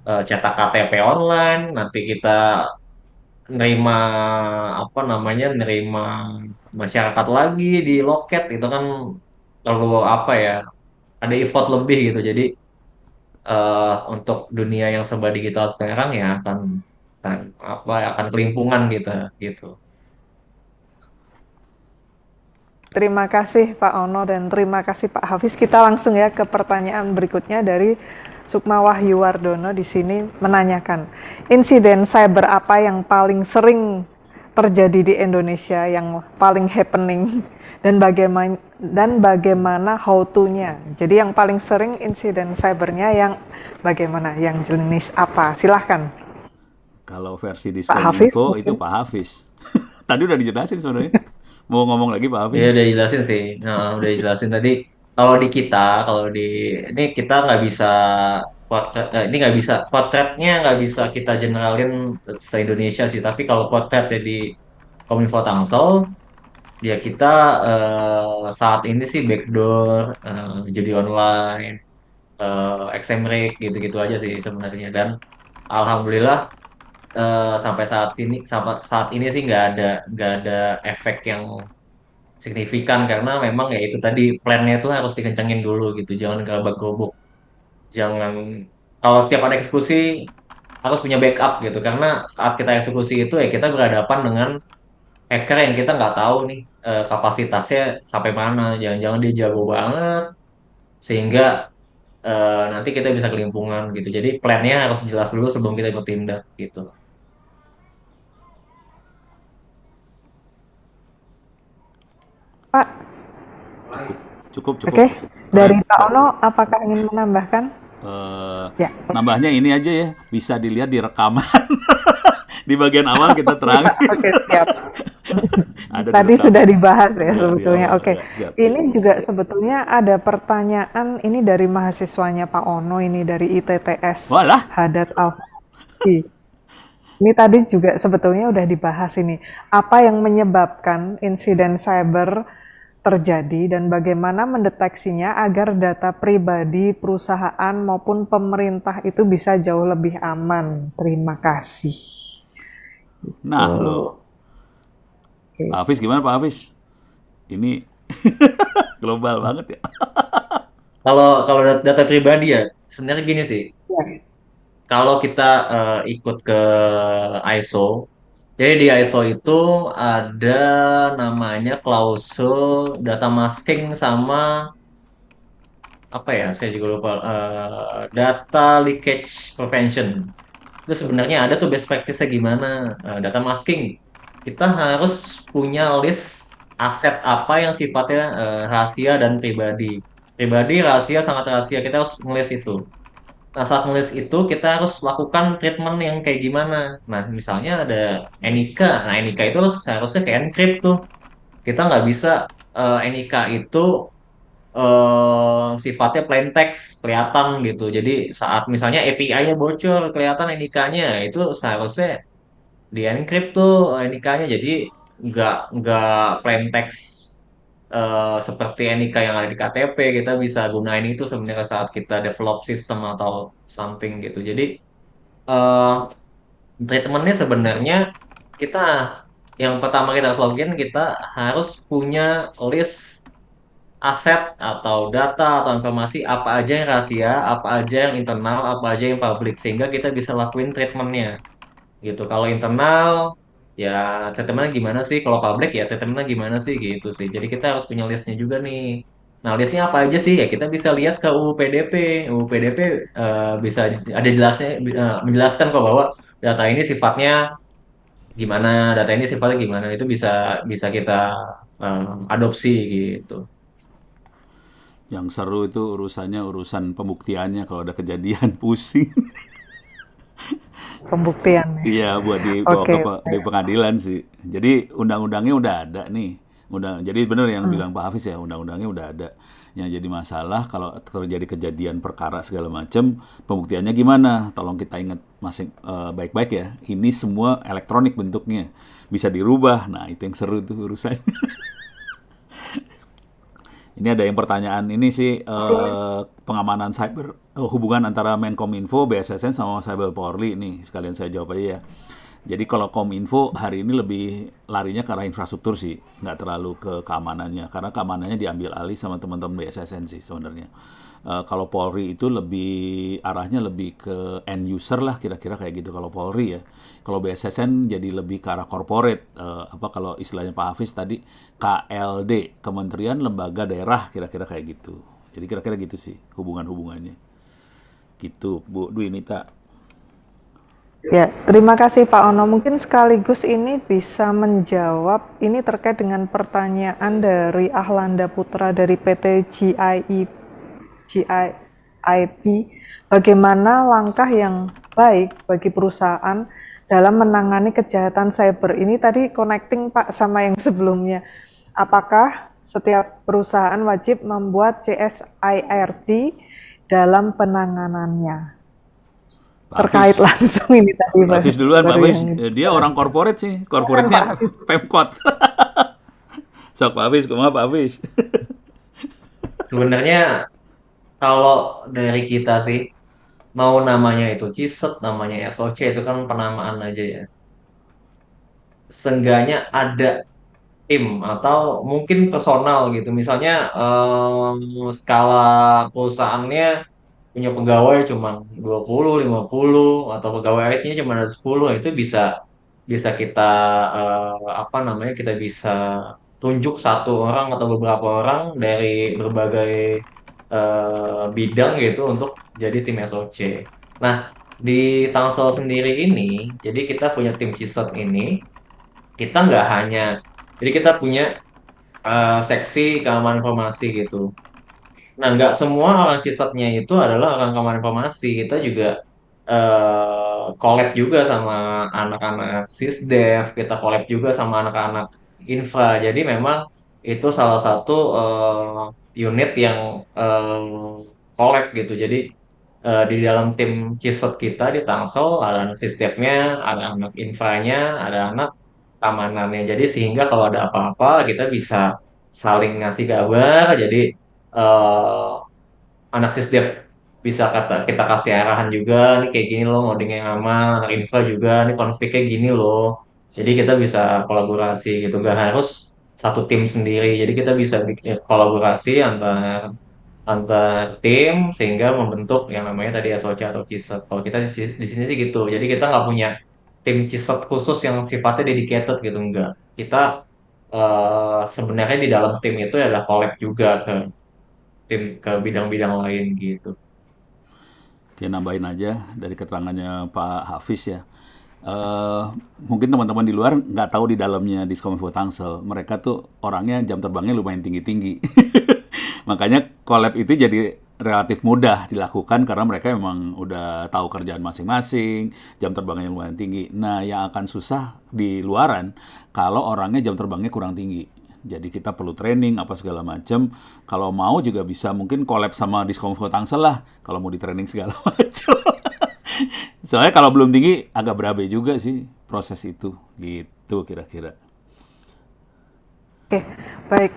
cetak KTP online, nanti kita nerima apa namanya nerima masyarakat lagi di loket itu kan perlu apa ya ada effort lebih gitu. Jadi untuk dunia yang serba digital sekarang ya akan apa akan kelimpungan kita gitu. Terima kasih Pak Ono dan terima kasih Pak Hafiz. Kita langsung ya ke pertanyaan berikutnya dari Sukma Wahyuwardono di sini menanyakan, insiden cyber apa yang paling sering terjadi di Indonesia, yang paling happening dan bagaimana how to-nya. Jadi yang paling sering insiden cybernya yang bagaimana, yang jenis apa? Silahkan Kalau versi Pak Hafiz Diskominfo itu mungkin. Pak Hafiz. Tadi udah dijelasin sebenarnya. Mau ngomong lagi Pak Iya Hafiz? udah jelasin sih, nah, udah jelasin tadi. Kalau di kita, kalau di ini kita nggak bisa ini nggak bisa potretnya nggak bisa kita generalin se Indonesia sih. Tapi kalau potretnya di Kominfo Tangsel, ya kita saat ini sih backdoor judi online. Exemrek gitu-gitu aja sih sebenarnya. Dan alhamdulillah sampai saat ini sih nggak ada efek yang signifikan karena memang ya itu tadi plannya tuh harus dikencengin dulu gitu, jangan gerobak-gerobok, jangan kalau setiap ada eksekusi harus punya backup gitu karena saat kita eksekusi itu ya kita berhadapan dengan hacker yang kita nggak tahu nih kapasitasnya sampai mana, jangan-jangan dia jago banget sehingga nanti kita bisa kelimpungan gitu. Jadi plannya harus jelas dulu sebelum kita bertindak gitu. Pak, Cukup, cukup, cukup, oke. cukup. Dari Pak Baik. Ono, apakah ingin menambahkan? Eh, Ya, Nambahnya ini aja ya, bisa dilihat di rekaman. Di bagian awal kita terang oke, siap. ada di Tadi sudah rekaman. dibahas ya Ya, di sebetulnya. awal. Oke, Ya, siap. ini juga sebetulnya ada pertanyaan ini dari mahasiswanya Pak Ono ini dari ITTS Walah, Hadat Al. Ini tadi juga sebetulnya udah dibahas ini. Apa yang menyebabkan insiden cyber terjadi dan bagaimana mendeteksinya agar data pribadi perusahaan maupun pemerintah itu bisa jauh lebih aman. Terima kasih. nah lo, Pak Oke. Hafiz gimana Pak Hafiz? Ini global banget ya. Kalau kalau data pribadi ya sebenarnya gini sih. Ya. Kalau kita ikut ke ISO, jadi di ISO itu ada namanya klausul data masking sama apa ya? Saya juga lupa. Data leakage prevention. Itu sebenarnya ada tuh best practice-nya gimana. Data masking, kita harus punya list aset apa yang sifatnya rahasia dan pribadi. Pribadi, rahasia, sangat rahasia. Kita harus ngelis itu. Nah, saat nulis itu kita harus lakukan treatment yang kayak gimana. Nah, misalnya ada Enika. Nah, Enika itu seharusnya kayak encrypt tuh. Kita nggak bisa Enika itu sifatnya plain text, kelihatan gitu. Jadi saat misalnya API-nya bocor, kelihatan Enikanya, itu seharusnya di encrypt tuh Enikanya. Jadi nggak plain text seperti Enika yang ada di KTP. Kita bisa gunain itu sebenarnya saat kita develop sistem atau something gitu. Jadi eh treatmentnya sebenarnya kita yang pertama kita harus login, kita harus punya list aset atau data atau informasi apa aja yang rahasia, apa aja yang internal, apa aja yang public sehingga kita bisa lakuin treatmentnya gitu. Kalau internal ya treatmentnya gimana sih? Kalau public ya treatmentnya gimana sih gitu sih. Jadi kita harus punya listnya juga nih. Nah, listnya apa aja sih? Ya kita bisa lihat ke UU PDP. UU PDP bisa ada jelasnya menjelaskan kok bahwa data ini sifatnya gimana, data ini sifatnya gimana. Itu bisa bisa kita adopsi gitu. Yang seru itu urusannya urusan pembuktiannya kalau ada kejadian pusing. Pembuktian ya. Iya, buat dibawa Oke, di pengadilan sih. Jadi undang-undangnya udah ada nih. Jadi benar yang bilang Pak Hafiz ya, undang-undangnya udah ada. Yang jadi masalah kalau terjadi kejadian perkara segala macam, pembuktiannya gimana? Tolong kita ingat baik-baik ya. Ini semua elektronik bentuknya, bisa dirubah. Nah, itu yang seru tuh urusannya. Ini ada yang pertanyaan ini sih pengamanan cyber, hubungan antara Menkominfo, BSSN sama Cyber Polri nih sekalian saya jawab aja ya. Jadi kalau Kominfo hari ini lebih larinya ke arah infrastruktur sih, nggak terlalu ke keamanannya karena keamanannya diambil alih sama teman-teman BSSN sih sebenarnya. Kalau Polri itu lebih arahnya lebih ke end user lah kira-kira kayak gitu kalau Polri ya. Kalau BSSN jadi lebih ke arah corporate apa kalau istilahnya Pak Hafiz tadi KLD, Kementerian Lembaga Daerah kira-kira kayak gitu. Jadi kira-kira gitu sih hubungan-hubungannya. Gitu Bu Dwinita. ya, terima kasih Pak Ono. Mungkin sekaligus ini bisa menjawab ini terkait dengan pertanyaan dari Ahlanda Putra dari PT GIIP. Bagaimana langkah yang baik bagi perusahaan dalam menangani kejahatan cyber ini tadi connecting Pak sama yang sebelumnya. Apakah setiap perusahaan wajib membuat CSIRT dalam penanganannya? Pak Terkait Hafiz. langsung ini tadi Pak Hafiz duluan, Pak baru Hafiz. yang ini. Dia orang corporate sih. Silakan Pak Corporate-nya Hafiz. Pemkot. Sok Pak Hafiz, kumaha Pak Hafiz? Sebenarnya Kalau dari kita sih, mau namanya itu Ciset, namanya SOC itu kan penamaan aja ya. Seenggaknya ada tim atau mungkin personal gitu. Misalnya skala perusahaannya punya pegawai cuma 20, 50 atau pegawai IT-nya cuma ada 10, itu bisa bisa kita apa namanya kita bisa tunjuk satu orang atau beberapa orang dari berbagai bidang gitu untuk jadi tim SOC. Nah, di Tangsel sendiri ini, jadi kita punya tim CISOT ini, kita nggak hanya, jadi kita punya seksi keamanan informasi gitu. Nah, nggak semua orang CISOT-nya itu adalah orang keamanan informasi. Kita juga collab juga sama anak-anak SisDev, kita collab juga sama anak-anak infra. Jadi memang itu salah satu unit yang collab gitu. Jadi di dalam tim CISOT kita di Tangsel ada anak SisDev-nya, ada anak infranya, ada anak keamanannya. Jadi sehingga kalau ada apa-apa kita bisa saling ngasih kabar. Jadi eh, anak sisdev bisa kita kasih arahan juga, nih kayak gini loh ngoding yang aman, anak infra juga nih konfliknya gini loh. Jadi kita bisa kolaborasi gitu, gak harus satu tim sendiri. Jadi kita bisa bikin kolaborasi antar antar tim sehingga membentuk yang namanya tadi SOC atau CISOT. Kalau kita di sini sih gitu. Jadi kita nggak punya tim CISOT khusus yang sifatnya dedicated gitu, enggak. Kita sebenarnya di dalam tim itu adalah collab juga ke bidang-bidang lain gitu. Oke, nambahin aja dari keterangannya Pak Hafiz ya. Eh, Mungkin teman-teman di luar nggak tahu di dalamnya Diskominfo Tangsel. Mereka tuh orangnya jam terbangnya lumayan tinggi-tinggi. Makanya collab itu jadi relatif mudah dilakukan karena mereka memang udah tahu kerjaan masing-masing, jam terbangnya lumayan tinggi. Nah, yang akan susah di luaran kalau orangnya jam terbangnya kurang tinggi. Jadi kita perlu training apa segala macam. Kalau mau juga bisa mungkin collab sama Diskomfort Tangsel lah kalau mau di training segala macam. Soalnya kalau belum tinggi agak berabe juga sih proses itu gitu kira-kira. Oke, baik,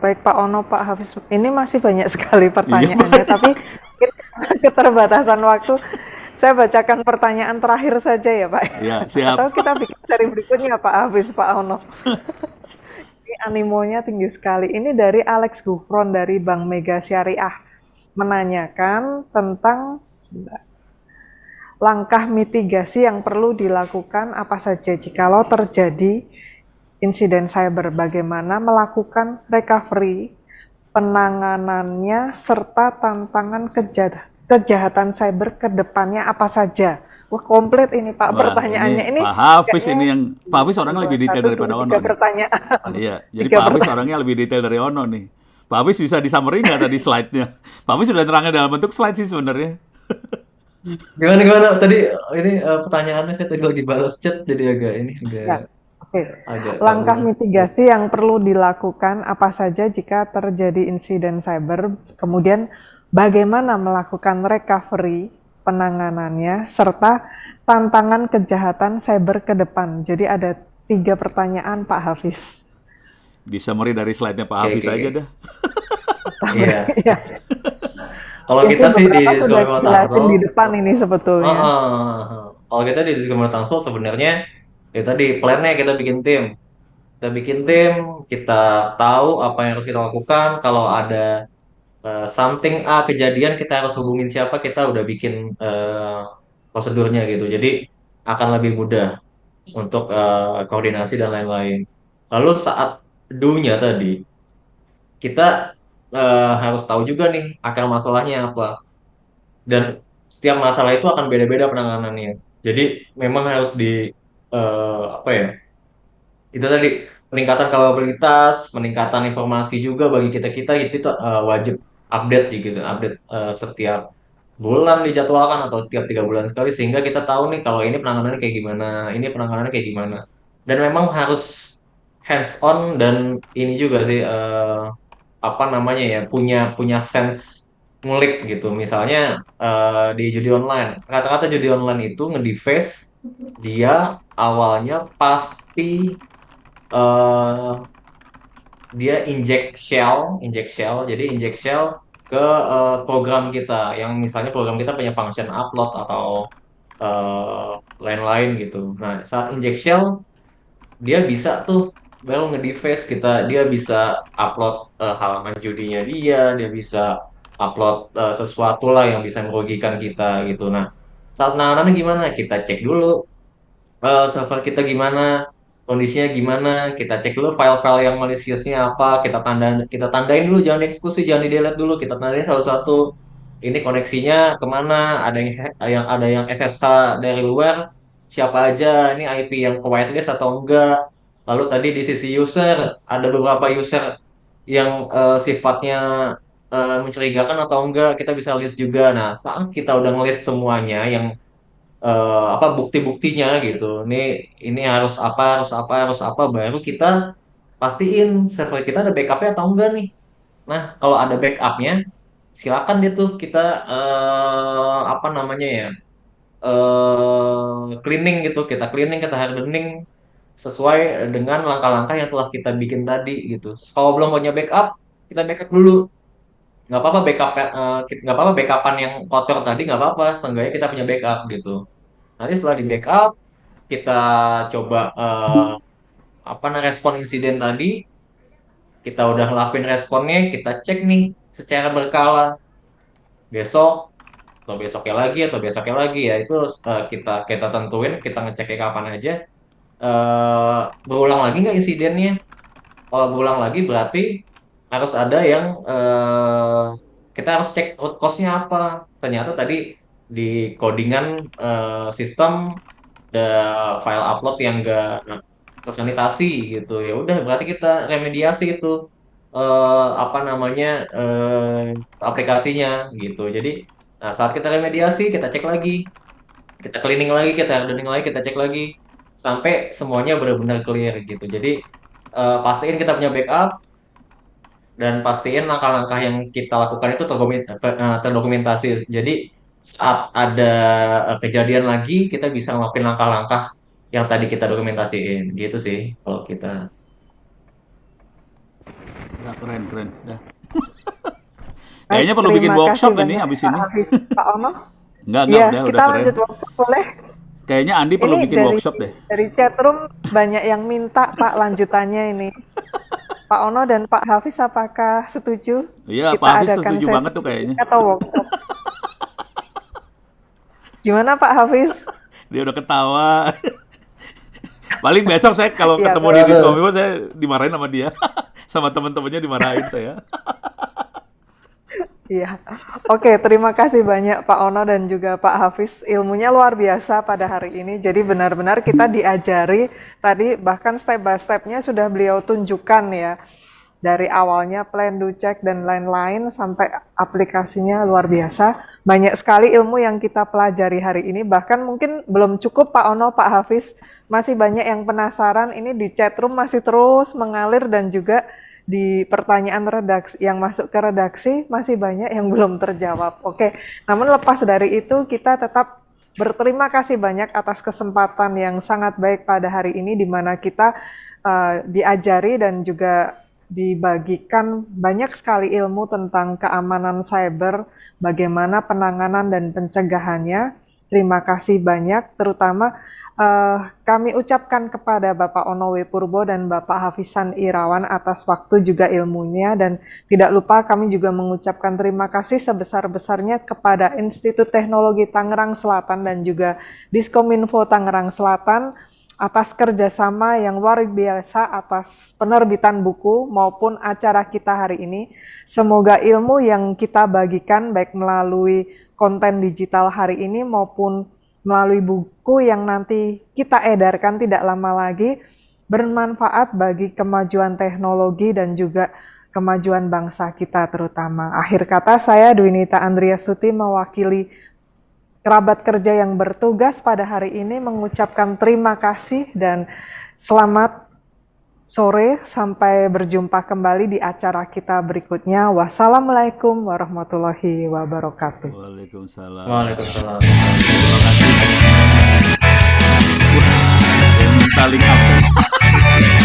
baik Pak Ono, Pak Hafiz. Ini masih banyak sekali Iya, pertanyaannya, tapi mungkin keterbatasan waktu, saya bacakan pertanyaan terakhir saja ya Pak. ya siap. Atau kita bikin seri berikutnya Pak Hafiz, Pak Ono. Ini animonya tinggi sekali. Ini dari Alex Gufron dari Bank Mega Syariah menanyakan tentang langkah mitigasi yang perlu dilakukan apa saja jikalau terjadi insiden cyber, bagaimana melakukan recovery, penanganannya, serta tantangan kejahatan cyber ke depannya apa saja. Wah, komplit ini Pak Wah, pertanyaannya. ini Ini Pak Hafiz kayaknya ini yang Pak Hafiz orangnya lebih detail 1, 2, daripada Ono 3 nih. pertanyaan. Iya, jadi Tiga Pak Hafiz pertanyaan. orangnya lebih detail dari Ono nih. Pak Hafiz bisa disamperin nggak tadi slide-nya? Pak Hafiz sudah terangnya dalam bentuk slide sih sebenarnya. Gimana gimana tadi ini pertanyaannya saya tadi lagi balas chat jadi agak ini Ya, oke. agak Langkah kabur. mitigasi yang perlu dilakukan apa saja jika terjadi insiden cyber, kemudian bagaimana melakukan recovery, penanganannya, serta tantangan kejahatan cyber ke depan. Jadi ada 3 pertanyaan Pak Hafiz. Disummary dari slide-nya Pak Oke Hafiz oke aja oke. dah. Iya. Ya, Kalau kita mungkin sih di beberapa sudah Discovery dijelasin Tangsel, di depan ini sebetulnya. kalau kita di Discovery Tangsel sebenarnya ya tadi plannya kita bikin tim. Kita bikin tim, kita tahu apa yang harus kita lakukan. Kalau ada something A kejadian kita harus hubungin siapa, kita udah bikin prosedurnya gitu. Jadi akan lebih mudah untuk koordinasi dan lain-lain. Lalu saat do-nya tadi, kita harus tahu juga nih akar masalahnya apa. Dan setiap masalah itu akan beda-beda penanganannya. Jadi memang harus apa ya? Itu tadi peningkatan kapabilitas, peningkatan informasi juga bagi kita-kita itu wajib update gitu, update setiap bulan dijadwalkan atau setiap 3 bulan sekali sehingga kita tahu nih kalau ini penanganannya kayak gimana, ini penanganannya kayak gimana. Dan memang harus hands on dan ini juga sih apa namanya ya punya punya sense ngulik gitu. Misalnya di judi online, kata-kata judi online itu nge-deface dia awalnya pasti eh, dia inject shell, jadi inject shell ke program kita, yang misalnya program kita punya function upload atau eh, lain-lain gitu. Nah, saat inject shell dia bisa tuh baru nge-deface kita, dia bisa upload halaman judinya dia bisa upload sesuatu lah yang bisa merugikan kita gitu. Nah, saat penanganannya gimana? Kita cek dulu server kita gimana, kondisinya gimana, kita cek dulu file-file yang maliciousnya apa, kita tandain dulu, jangan dieksekusi, jangan di-delete dulu, kita tandain satu-satu. Ini koneksinya kemana? Ada yang SSH dari luar, siapa aja? Ini IP yang ke whitelist atau enggak? Lalu tadi di sisi user, ada beberapa user yang sifatnya mencurigakan atau enggak, kita bisa list juga. Nah, saat kita udah ngelist semuanya yang apa bukti-buktinya gitu. Ini harus apa, baru kita pastiin server kita ada backupnya atau enggak nih. Nah, kalau ada backupnya, silakan deh tuh kita apa namanya ya, cleaning gitu. Kita hardening sesuai dengan langkah-langkah yang telah kita bikin tadi gitu. Kalau belum punya backup, kita backup dulu. Nggak apa-apa nggak apa-apa backupan yang kotor tadi nggak apa-apa. Seenggaknya kita punya backup gitu. Nanti setelah di backup, kita coba apa respon insiden tadi, kita udah lakuin responnya, kita cek nih secara berkala. Besok atau besoknya lagi ya itu kita kita tentuin, kita ngeceknya kapan aja. Berulang lagi nggak insidennya? Kalau berulang lagi berarti harus ada yang kita harus cek root cause-nya apa. Ternyata tadi di codingan sistem ada file upload yang enggak tersanitasi gitu. Ya udah berarti kita remediasi itu apa namanya aplikasinya gitu. Jadi nah saat kita remediasi, kita cek lagi, kita cleaning lagi, kita hardening lagi, kita cek lagi sampai semuanya benar-benar clear gitu. Jadi pastiin kita punya backup dan pastiin langkah-langkah yang kita lakukan itu terdokumentasi. Jadi saat ada kejadian lagi, kita bisa ngelakuin langkah-langkah yang tadi kita dokumentasiin. Gitu sih kalau kita. Ya, keren, keren. Dah. Baik, Kayaknya perlu bikin terima kasih workshop ini banyak habis Pak ini. Hafiz. Pak Ono. Enggak, Iya, udah kita keren. lanjut workshop boleh. Kayaknya Andi perlu Ini bikin workshop deh. dari chat room banyak yang minta Pak lanjutannya ini. Pak Ono dan Pak Hafiz apakah setuju Iya, Pak kita Hafiz adakan setuju sesi banget tuh kayaknya. atau workshop? Gimana Pak Hafiz? Dia udah ketawa. Paling besok saya kalau Iya, ketemu di Diskomiwo saya dimarahin sama dia. Sama teman-temannya dimarahin saya. Iya. Oke, terima kasih banyak Pak Ono dan juga Pak Hafiz. Ilmunya luar biasa pada hari ini. Jadi benar-benar kita diajari tadi bahkan step by step-nya sudah beliau tunjukkan ya. Dari awalnya plan, do, check, dan lain-lain sampai aplikasinya luar biasa. Banyak sekali ilmu yang kita pelajari hari ini. Bahkan mungkin belum cukup Pak Ono, Pak Hafiz. Masih banyak yang penasaran. Ini di chat room masih terus mengalir dan juga di pertanyaan redaksi yang masuk ke redaksi masih banyak yang belum terjawab. Oke, namun lepas dari itu kita tetap berterima kasih banyak atas kesempatan yang sangat baik pada hari ini di mana kita diajari dan juga dibagikan banyak sekali ilmu tentang keamanan cyber, bagaimana penanganan dan pencegahannya. Terima kasih banyak, terutama kami ucapkan kepada Bapak Ono W. Purbo dan Bapak Hafizan Irawan atas waktu juga ilmunya, dan tidak lupa kami juga mengucapkan terima kasih sebesar-besarnya kepada Institut Teknologi Tangerang Selatan dan juga Diskominfo Tangerang Selatan atas kerjasama yang luar biasa atas penerbitan buku maupun acara kita hari ini. Semoga ilmu yang kita bagikan baik melalui konten digital hari ini maupun melalui buku yang nanti kita edarkan tidak lama lagi bermanfaat bagi kemajuan teknologi dan juga kemajuan bangsa kita terutama. Akhir kata saya Dwinita Andriastuti mewakili kerabat kerja yang bertugas pada hari ini mengucapkan terima kasih dan selamat sore, sampai berjumpa kembali di acara kita berikutnya. Wassalamualaikum warahmatullahi wabarakatuh. Waalaikumsalam. Waalaikumsalam. Terima kasih semuanya. Wah, ada yang minta link absen.